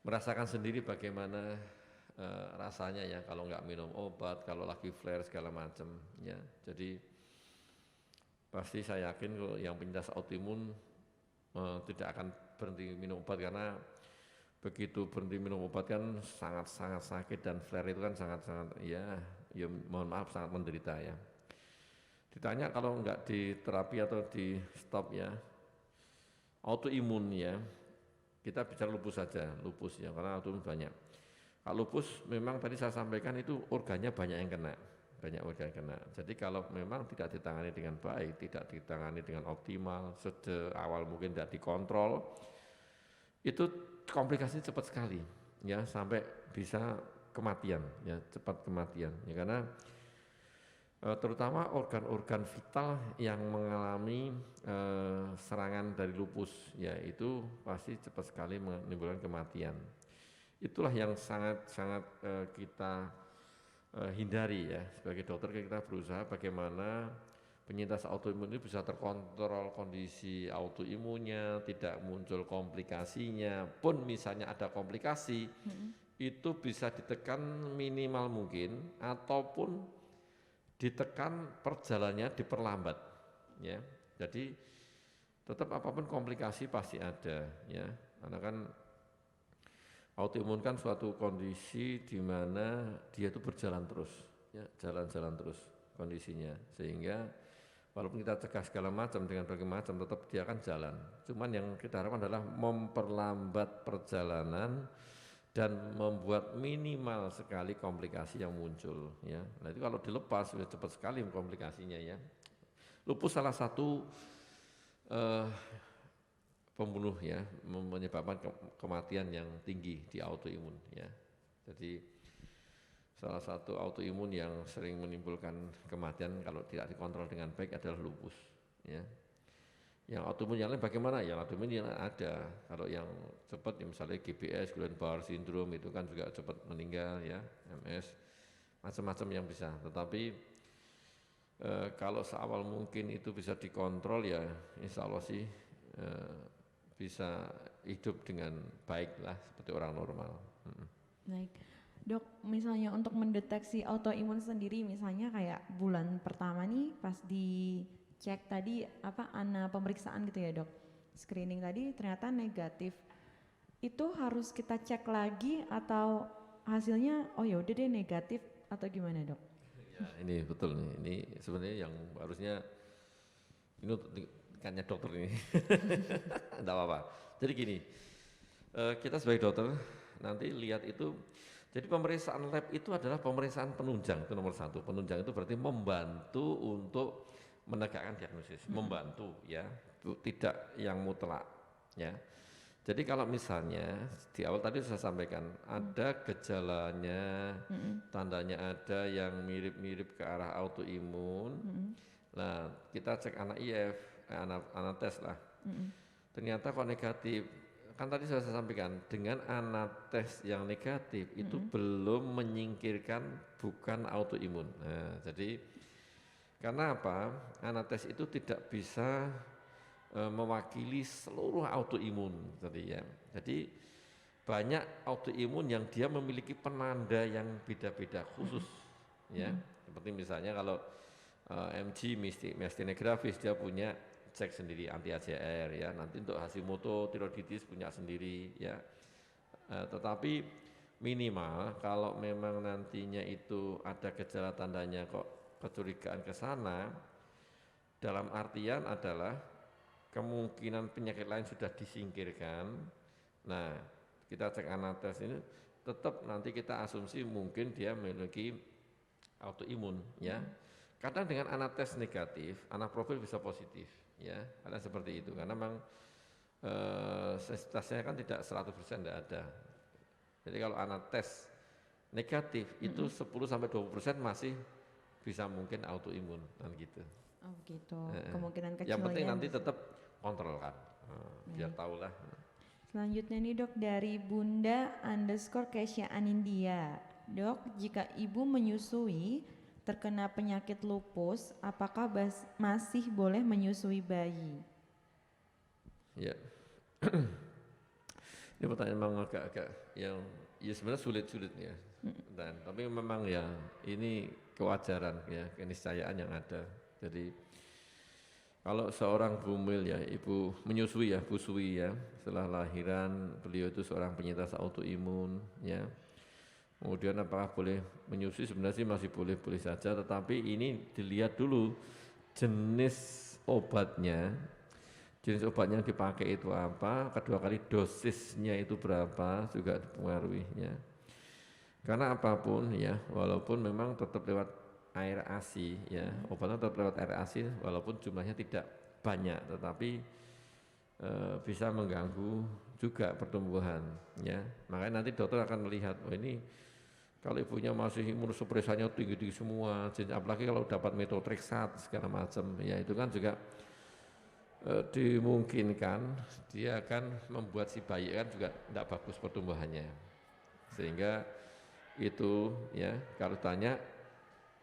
merasakan sendiri bagaimana rasanya ya kalau nggak minum obat, kalau lagi flare segala macam ya. Jadi pasti saya yakin kalau yang penyintas autoimun tidak akan berhenti minum obat, karena begitu berhenti minum obat kan sangat-sangat sakit dan flare itu kan sangat-sangat ya mohon maaf sangat menderita ya. Ditanya kalau nggak di terapi atau di stop ya, autoimun ya, kita bicara lupus saja, lupus ya, karena autoimun banyak. Kalau lupus memang tadi saya sampaikan itu organnya banyak yang kena, banyak organ yang kena. Jadi kalau memang tidak ditangani dengan baik, tidak ditangani dengan optimal, sejak awal mungkin tidak dikontrol, itu komplikasinya cepat sekali, ya sampai bisa kematian, ya cepat kematian. Ya karena terutama organ-organ vital yang mengalami serangan dari lupus, ya itu pasti cepat sekali menimbulkan kematian. Itulah yang sangat kita hindari ya. Sebagai dokter kita berusaha bagaimana penyintas autoimun ini bisa terkontrol kondisi autoimunnya, tidak muncul komplikasinya. Pun misalnya ada komplikasi, itu bisa ditekan minimal mungkin ataupun ditekan perjalanannya diperlambat ya. Jadi tetap apapun komplikasi pasti ada ya. Karena kan autoimun kan suatu kondisi di mana dia itu berjalan terus ya, jalan-jalan terus kondisinya, sehingga walaupun kita cegah segala macam dengan berbagai macam tetap dia akan jalan. Cuman yang kita harapkan adalah memperlambat perjalanan dan membuat minimal sekali komplikasi yang muncul ya. Nah itu kalau dilepas sudah cepat sekali komplikasinya ya. Lupus salah satu pembunuh ya, menyebabkan kematian yang tinggi di autoimun ya. Jadi salah satu autoimun yang sering menimbulkan kematian kalau tidak dikontrol dengan baik adalah lupus ya. Yang autoimun yang lain bagaimana? Yang autoimun yang ada, kalau yang cepat ya misalnya GBS, Guillain-Barré syndrome itu kan juga cepat meninggal ya, MS, macam-macam yang bisa. Tetapi kalau seawal mungkin itu bisa dikontrol ya, insya Allah sih bisa hidup dengan baik lah seperti orang normal. Baik, dok, misalnya untuk mendeteksi autoimun sendiri, misalnya kayak bulan pertama nih pas dicek tadi pemeriksaan gitu ya dok, screening tadi ternyata negatif, itu harus kita cek lagi atau hasilnya oh ya udah deh negatif atau gimana dok? Ya ini betul nih, ini sebenarnya yang harusnya ini ikannya dokter ini, enggak apa-apa. Jadi gini, kita sebagai dokter nanti lihat itu, jadi pemeriksaan lab itu adalah pemeriksaan penunjang, itu nomor satu. Penunjang itu berarti membantu untuk menegakkan diagnosis, membantu ya, tidak yang mutlak ya. Jadi kalau misalnya di awal tadi saya sampaikan ada gejalanya, tandanya ada yang mirip-mirip ke arah autoimun. Nah kita cek anak IF, anak tes lah. Ternyata kok negatif. Kan tadi saya sampaikan dengan anates yang negatif itu belum menyingkirkan bukan autoimun. Nah, jadi karena apa? Anates itu tidak bisa mewakili seluruh autoimun tadi ya. Jadi banyak autoimun yang dia memiliki penanda yang beda-beda khusus ya. Seperti misalnya kalau MG myasthenia gravis dia punya cek sendiri anti ACR ya, nanti untuk Hashimoto thyroiditis punya sendiri ya. Tetapi minimal kalau memang nantinya itu ada gejala tandanya kok kecurigaan ke sana, dalam artian adalah kemungkinan penyakit lain sudah disingkirkan. Nah, kita cek anates ini tetap nanti kita asumsi mungkin dia memiliki autoimun ya. Kadang dengan anates negatif, anaprofil bisa positif ya, karena seperti itu, karena memang sensitivitasnya kan tidak 100% tidak ada. Jadi kalau anates negatif itu 10-20% masih bisa mungkin autoimun kan gitu. Oh gitu, kemungkinan kecil. Yang penting ya. nanti tetap kontrol kan, biar tahulah. Selanjutnya nih dok, dari Bunda_Kesya Anindya. Dok, jika ibu menyusui terkena penyakit lupus, apakah masih boleh menyusui bayi? Ya, ini pertanyaan memang agak-agak yang ya sebenarnya sulit-sulit ya. Dan tapi memang ya ini kewajaran ya, keniscayaan yang ada. Jadi kalau seorang bumil ya, ibu menyusui ya, busui ya, setelah lahiran beliau itu seorang penyintas autoimun ya. Kemudian apakah boleh menyusui? Sebenarnya sih masih boleh-boleh saja, tetapi ini dilihat dulu jenis obatnya, jenis obatnya yang dipakai itu apa, kedua kali dosisnya itu berapa juga dipengaruhi ya. Karena apapun ya, walaupun memang tetap lewat air ASI ya, obatnya tetap lewat air ASI walaupun jumlahnya tidak banyak, tetapi bisa mengganggu juga pertumbuhan ya. Makanya nanti dokter akan melihat, oh ini kalau ibunya masih imunosupresannya tinggi-tinggi semua, apalagi kalau dapat metotrexat segala macam, ya itu kan juga dimungkinkan dia akan membuat si bayi kan juga tidak bagus pertumbuhannya. Sehingga itu ya kalau tanya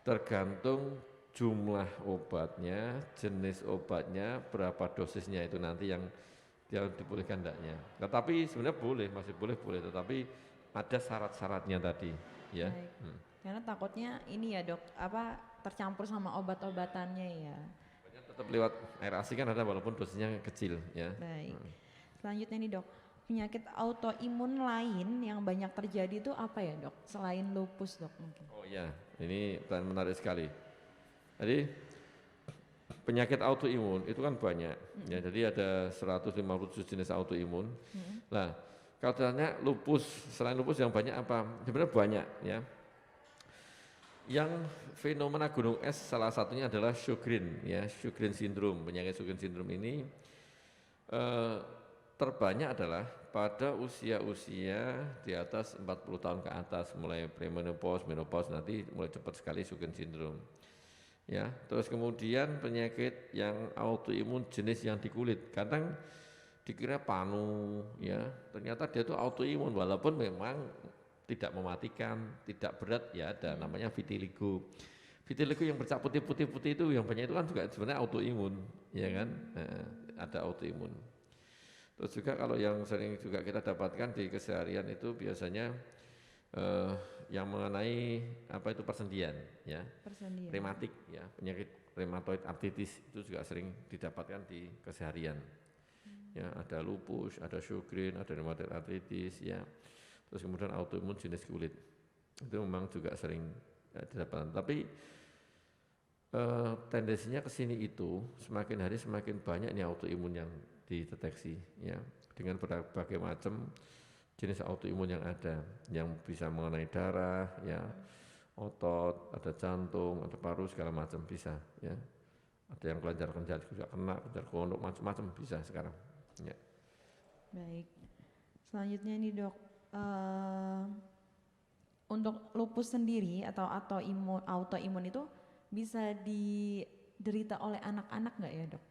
tergantung jumlah obatnya, jenis obatnya, berapa dosisnya itu nanti yang dia dibolehkan tidaknya. Tetapi sebenarnya boleh, masih boleh, tetapi ada syarat-syaratnya tadi ya. Baik. Karena takutnya ini ya dok, apa tercampur sama obat-obatannya ya. Tetap lewat air ASI kan ada walaupun dosisnya kecil ya. Baik. Selanjutnya nih dok, penyakit autoimun lain yang banyak terjadi itu apa ya dok? Selain lupus dok mungkin. Oh ya, ini pertanyaan menarik sekali. Jadi penyakit autoimun itu kan banyak ya. Jadi ada 157 jenis autoimun. Nah, kalau tanya lupus, selain lupus yang banyak apa? Sebenarnya banyak ya. Yang fenomena gunung es salah satunya adalah Sjogren ya, Sjogren syndrome. Penyakit Sjogren syndrome ini terbanyak adalah pada usia-usia di atas 40 tahun ke atas, mulai premenopause, menopause, nanti mulai cepat sekali Sjogren syndrome. Ya, terus kemudian penyakit yang autoimun jenis yang di kulit, kadang dikira panu ya, ternyata dia itu autoimun walaupun memang tidak mematikan, tidak berat ya, ada namanya vitiligo. Vitiligo yang bercak putih-putih itu yang banyak itu kan juga sebenarnya autoimun, ya kan? Ada autoimun. Terus juga kalau yang sering juga kita dapatkan di keseharian itu biasanya yang mengenai apa itu persendian, ya, rematik, ya, penyakit rheumatoid arthritis itu juga sering didapatkan di keseharian. Ya, ada lupus, ada Sjogren, ada rheumatoid arthritis, ya. Terus kemudian autoimun jenis kulit itu memang juga sering didapatkan. Tapi tendensinya ke sini itu semakin hari semakin banyak nih autoimun yang dideteksi ya, dengan berbagai macam jenis autoimun yang ada, yang bisa mengenai darah ya, otot, ada jantung, ada paru segala macam bisa ya. Ada yang kelenjar-kelenjar juga kena, kelenjar kondok macam-macam bisa sekarang ya. Baik. Selanjutnya nih dok, untuk lupus sendiri atau autoimun itu bisa diderita oleh anak-anak nggak ya dok?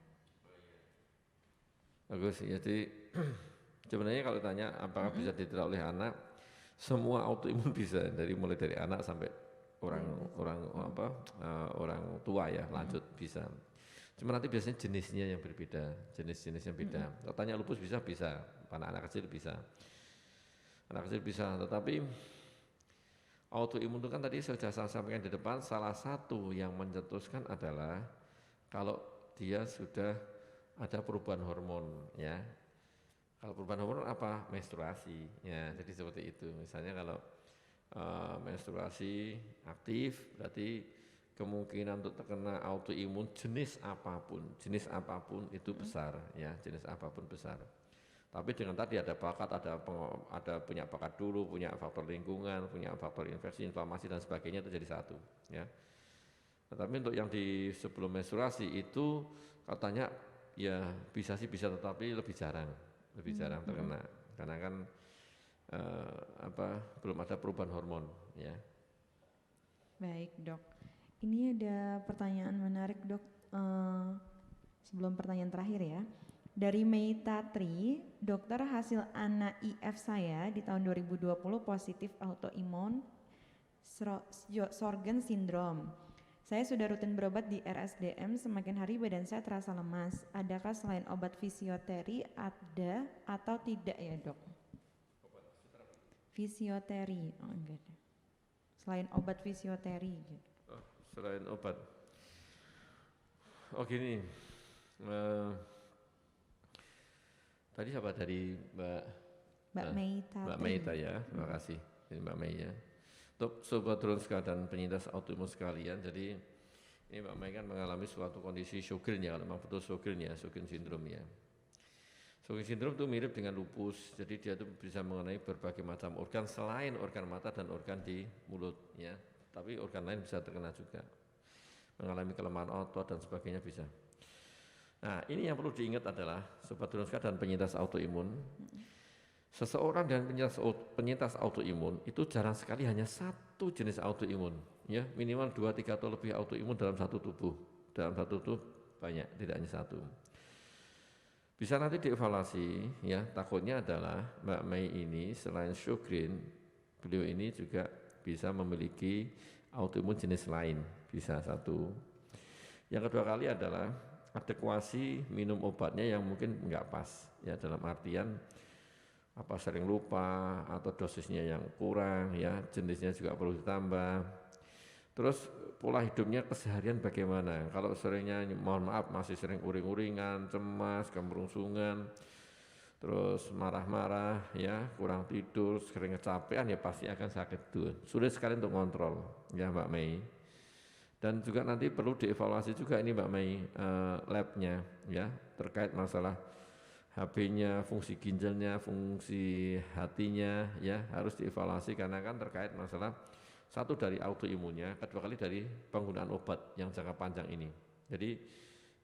Bagus, jadi sebenarnya kalau tanya apakah bisa diderita oleh anak, semua autoimun bisa, mulai dari anak sampai orang tua ya, lanjut bisa. Cuma nanti biasanya jenisnya yang berbeda, jenis-jenisnya beda. Kalau tanya lupus bisa, anak-anak kecil bisa. Anak kecil bisa, tetapi autoimun itu kan tadi sudah saya sampaikan di depan, salah satu yang mencetuskan adalah kalau dia sudah ada perubahan hormon ya. Kalau perubahan hormon apa? Menstruasi ya, jadi seperti itu. Misalnya kalau menstruasi aktif berarti kemungkinan untuk terkena autoimun jenis apapun itu besar ya, jenis apapun besar. Tapi dengan tadi ada bakat, ada punya bakat dulu, punya faktor lingkungan, punya faktor infeksi, inflamasi dan sebagainya itu jadi satu ya. Tetapi untuk yang di sebelum menstruasi itu katanya ya bisa sih bisa, tetapi lebih jarang terkena karena kan belum ada perubahan hormon ya. Baik dok, ini ada pertanyaan menarik dok, sebelum pertanyaan terakhir ya. Dari Meita Tri, dokter, hasil anak IF saya di tahun 2020 positif autoimun Sjogren syndrome. Saya sudah rutin berobat di RSDM, semakin hari badan saya terasa lemas. Adakah selain obat fisioterapi ada atau tidak ya dok? Fisioterapi, oh enggak ada. Selain obat fisioterapi gitu. Selain obat. Oh gini, tadi siapa dari Mbak Meita ya, terima kasih. Ini Mbak Mei ya. Untuk Sobat Drunska dan penyintas autoimun sekalian, jadi ini Mbak Mei kan mengalami suatu kondisi Sjogren ya, kalau memang betul Sjogren ya, Sjogren syndrome ya. Sjogren syndrome itu mirip dengan lupus, jadi dia itu bisa mengenai berbagai macam organ selain organ mata dan organ di mulut, ya. Tapi organ lain bisa terkena juga, mengalami kelemahan otot dan sebagainya bisa. Nah, ini yang perlu diingat adalah Sobat Drunska dan penyintas autoimun. Seseorang dengan penyintas autoimun itu jarang sekali hanya satu jenis autoimun, ya, minimal 2, 3 atau lebih autoimun dalam satu tubuh. Dalam satu tubuh banyak, tidak hanya satu. Bisa nanti dievaluasi, ya. Takutnya adalah Mbak Mei ini selain Sjogren, beliau ini juga bisa memiliki autoimun jenis lain, bisa satu. Yang kedua kali adalah adekuasi minum obatnya yang mungkin enggak pas, ya, dalam artian apa sering lupa atau dosisnya yang kurang, ya, jenisnya juga perlu ditambah. Terus pola hidupnya keseharian bagaimana? Kalau seringnya, mohon maaf, masih sering uring-uringan, cemas, kemerungsungan, terus marah-marah, ya, kurang tidur, sering kecapean, ya pasti akan sakit tuh. Sulit sekali untuk kontrol, ya Mbak Mei. Dan juga nanti perlu dievaluasi juga ini Mbak Mei, labnya, ya, terkait masalah HB-nya, fungsi ginjalnya, fungsi hatinya, ya, harus dievaluasi karena kan terkait masalah satu dari autoimunnya, kedua kali dari penggunaan obat yang jangka panjang ini. Jadi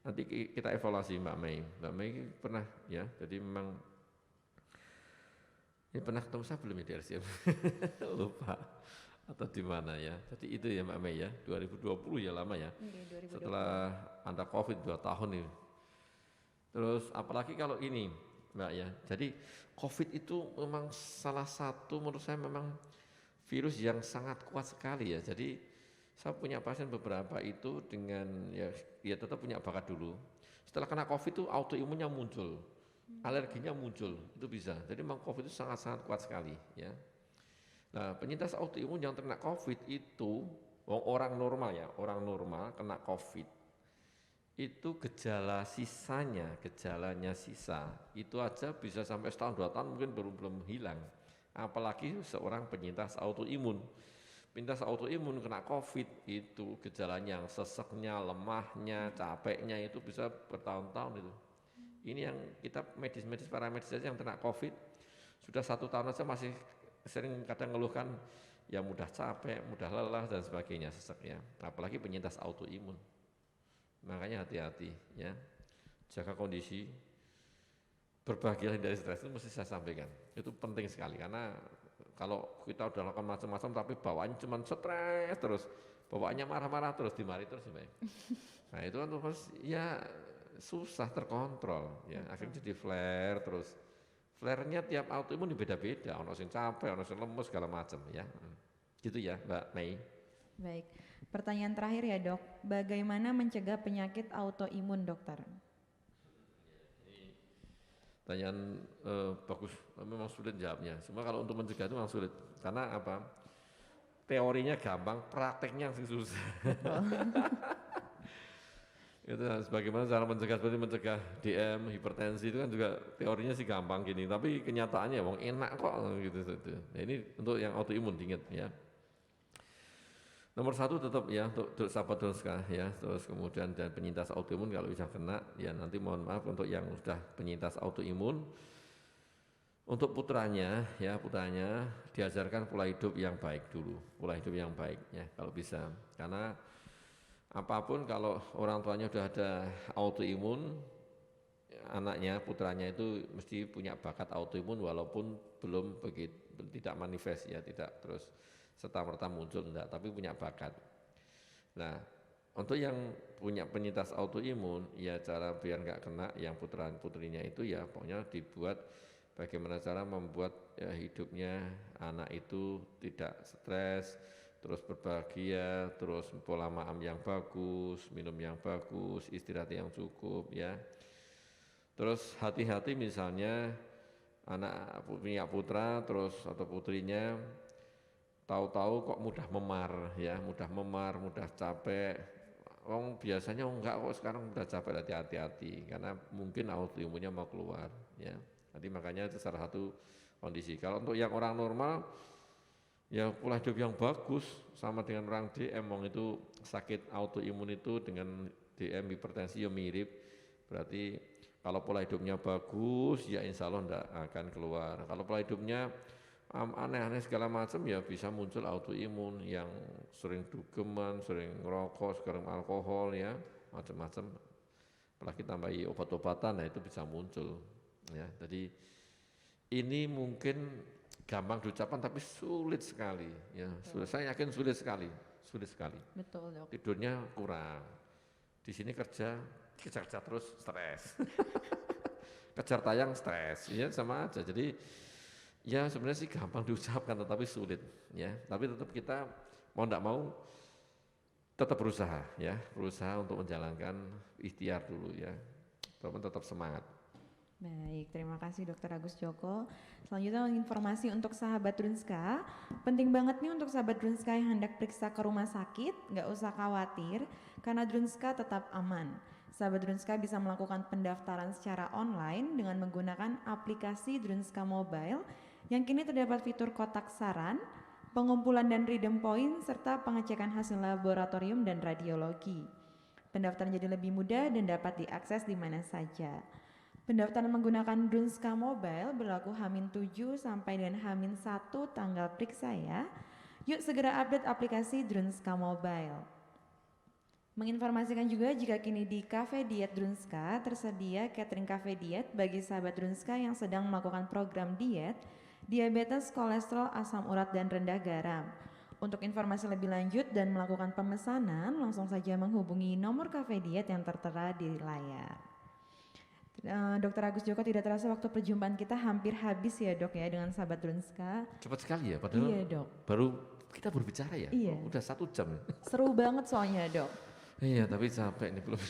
nanti kita evaluasi Mbak Mei. Mbak Mei pernah, ya, jadi memang ini pernah ketemu saya belum ya di RCM? Lupa atau di mana, ya. Jadi itu ya Mbak Mei, ya, 2020 ya, lama ya. Oke, 2020. Setelah Anda Covid 2 tahun nih. Terus apalagi kalau ini Mbak, ya. Jadi Covid itu memang salah satu menurut saya memang virus yang sangat kuat sekali, ya. Jadi saya punya pasien beberapa itu dengan ya tetap punya bakat dulu. Setelah kena Covid itu autoimunnya muncul, alerginya muncul, itu bisa. Jadi memang Covid itu sangat-sangat kuat sekali, ya. Nah, penyintas autoimun yang terkena Covid itu orang normal, ya, orang normal kena Covid itu gejalanya sisa itu aja bisa sampai setahun 2 tahun mungkin belum hilang. Apalagi seorang penyintas autoimun. Penyintas autoimun kena Covid itu gejalanya yang seseknya, lemahnya, capeknya itu bisa bertahun-tahun itu. Ini yang kita medis-medis, para medis saja yang kena Covid sudah 1 tahun saja masih sering kadang ngeluhkan ya mudah capek, mudah lelah dan sebagainya, seseknya. Apalagi penyintas autoimun. Makanya hati-hati, ya, jaga kondisi. Berbahagia dari stres itu mesti saya sampaikan, itu penting sekali karena kalau kita udah lakukan macam-macam tapi bawaannya cuma stres terus, bawaannya marah-marah terus, dimarahi terus, ya. Nah itu kan terus ya susah terkontrol, ya, akhirnya jadi flare terus. Flare-nya tiap autoimun beda-beda, ono sing capek, ono sing lemes segala macam, ya. Gitu ya Mbak Mei. Baik, pertanyaan terakhir ya Dok, bagaimana mencegah penyakit autoimun dokter? Pertanyaan bagus, memang sulit jawabnya. Cuma kalau untuk mencegah itu memang sulit, karena apa? Teorinya gampang, prakteknya yang susah. Itu sebagaimana cara mencegah, seperti mencegah DM, hipertensi itu kan juga teorinya sih gampang gini, tapi kenyataannya wong enak kok gitu. Nah, ini untuk yang autoimun diingat, ya. Nomor 1 tetap, ya, untuk sahabat Drunska, ya, terus kemudian dan penyintas autoimun kalau bisa kena, ya nanti mohon maaf untuk yang sudah penyintas autoimun, untuk putranya, ya, putranya diajarkan pola hidup yang baik dulu, pola hidup yang baik, ya, kalau bisa, karena apapun kalau orang tuanya sudah ada autoimun, anaknya, putranya itu mesti punya bakat autoimun walaupun belum begitu, tidak manifest, ya, tidak terus serta-merta muncul, enggak, tapi punya bakat. Nah, untuk yang punya penyintas autoimun, ya cara biar enggak kena yang putra-putrinya itu, ya pokoknya dibuat bagaimana cara membuat ya, hidupnya anak itu tidak stres, terus berbahagia, terus pola makan yang bagus, minum yang bagus, istirahat yang cukup, ya. Terus hati-hati misalnya anak punya putra terus atau putrinya tahu-tahu kok mudah memar, ya, mudah capek. Biasanya enggak kok, sekarang mudah capek, hati-hati karena mungkin autoimunnya mau keluar, ya. Nanti makanya itu salah satu kondisi. Kalau untuk yang orang normal, ya pola hidup yang bagus sama dengan orang DM, itu sakit autoimun itu dengan DM hipertensi ya mirip. Berarti Kalau pola hidupnya bagus, ya insya Allah tidak akan keluar. Kalau pola hidupnya aneh-aneh segala macam, ya bisa muncul autoimun yang sering dugeman, sering ngerokok, sering alkohol, ya macam-macam. Apalagi tambahi obat-obatan, nah itu bisa muncul. Ya, jadi ini mungkin gampang diucapkan tapi sulit sekali. Ya, sulit. Saya yakin sulit sekali. Betul, Dok. Tidurnya kurang. Di sini kerja terus stres. Kejar tayang stres, ya sama aja. Jadi ya sebenarnya sih gampang diucapkan tetapi sulit, ya. Tapi tetap kita mau tidak mau tetap berusaha, ya, berusaha untuk menjalankan ikhtiar dulu, ya. Teman tetap semangat. Baik, terima kasih Dr. Agus Joko. Selanjutnya informasi untuk sahabat Drunska. Penting banget nih untuk sahabat Drunska yang hendak periksa ke rumah sakit, nggak usah khawatir karena Drunska tetap aman. Sahabat Drunska bisa melakukan pendaftaran secara online dengan menggunakan aplikasi Drunska Mobile yang kini terdapat fitur kotak saran, pengumpulan dan redeem point, serta pengecekan hasil laboratorium dan radiologi. Pendaftaran jadi lebih mudah dan dapat diakses di mana saja. Pendaftaran menggunakan Drunska Mobile berlaku H-7 sampai dengan H-1 tanggal periksa ya. Yuk segera update aplikasi Drunska Mobile. Menginformasikan juga jika kini di Cafe Diet Drunska tersedia catering cafe diet bagi sahabat Drunska yang sedang melakukan program diet, diabetes, kolesterol, asam urat, dan rendah garam. Untuk informasi lebih lanjut dan melakukan pemesanan, langsung saja menghubungi nomor Cafe Diet yang tertera di layar. Dr. Agus Joko, tidak terasa waktu perjumpaan kita hampir habis ya Dok ya dengan sahabat Drunska. Cepat sekali ya, padahal iya, Dok. kita berbicara ya, iya. Udah 1 jam. Seru banget soalnya Dok. Iya, tapi capek nih belum.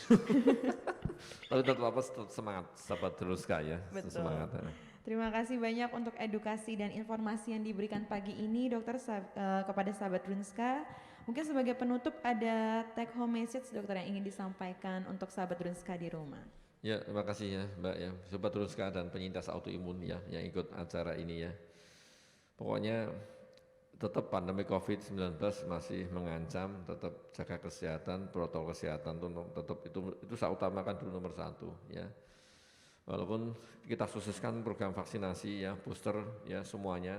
Tapi tetap semangat sahabat Drunska ya. Betul. Semangat. Terima kasih banyak untuk edukasi dan informasi yang diberikan pagi ini Dokter kepada sahabat Drunska. Mungkin sebagai penutup ada take home message Dokter yang ingin disampaikan untuk sahabat Drunska di rumah. Ya, terima kasih ya Mbak ya, Sobat Drunska dan penyintas autoimun ya yang ikut acara ini ya. Pokoknya tetap pandemi COVID-19 masih mengancam, tetap jaga kesehatan, protokol kesehatan tetap itu saya utamakan dulu nomor 1 ya. Walaupun kita sukseskan program vaksinasi ya, booster ya semuanya,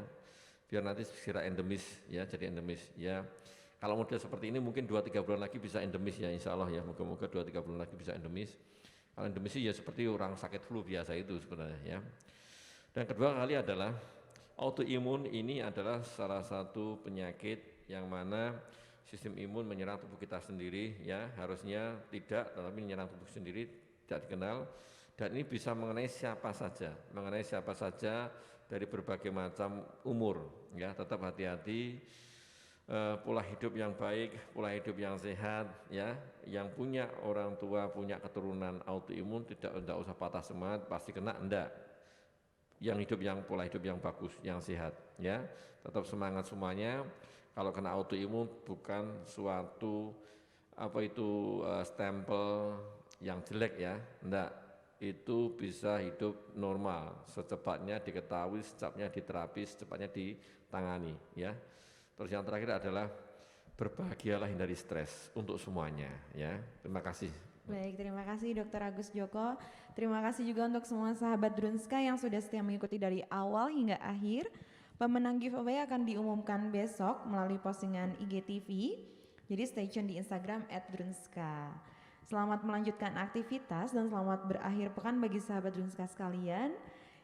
biar nanti segera endemis ya, jadi endemis ya. Kalau model seperti ini mungkin 2-3 bulan lagi bisa endemis ya, insya Allah ya, moga-moga 2-3 bulan lagi bisa endemis. Kalau endemis ya seperti orang sakit flu biasa itu sebenarnya ya. Dan kedua kali adalah autoimun ini adalah salah satu penyakit yang mana sistem imun menyerang tubuh kita sendiri ya, harusnya tidak, tetapi menyerang tubuh sendiri tidak dikenal, dan ini bisa mengenai siapa saja dari berbagai macam umur ya. Tetap hati-hati, pola hidup yang baik, pola hidup yang sehat ya, yang punya orang tua, punya keturunan autoimun tidak usah patah semangat, pasti kena, enggak. Yang pola hidup yang bagus, yang sehat ya, tetap semangat semuanya. Kalau kena autoimun bukan suatu stempel yang jelek ya, enggak. Itu bisa hidup normal, secepatnya diketahui, secepatnya diterapi, secepatnya ditangani ya. Terus yang terakhir adalah berbahagialah hindari stres untuk semuanya ya. Terima kasih. Baik, terima kasih Dr. Agus Joko. Terima kasih juga untuk semua sahabat Drunska yang sudah setia mengikuti dari awal hingga akhir. Pemenang giveaway akan diumumkan besok melalui postingan IGTV. Jadi stay tune di Instagram @drunska. Selamat melanjutkan aktivitas dan selamat berakhir pekan bagi sahabat Drunska sekalian.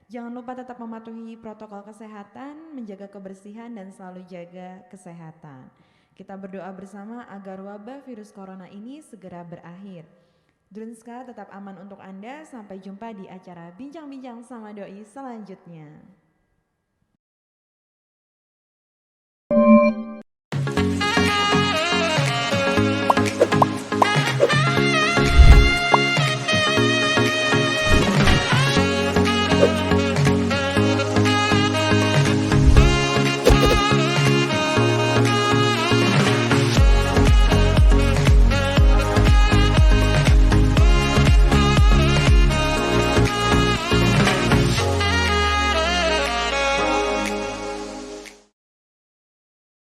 Jangan lupa tetap mematuhi protokol kesehatan, menjaga kebersihan dan selalu jaga kesehatan. Kita berdoa bersama agar wabah virus corona ini segera berakhir. Drunska tetap aman untuk Anda, sampai jumpa di acara Bincang-Bincang sama Doi selanjutnya.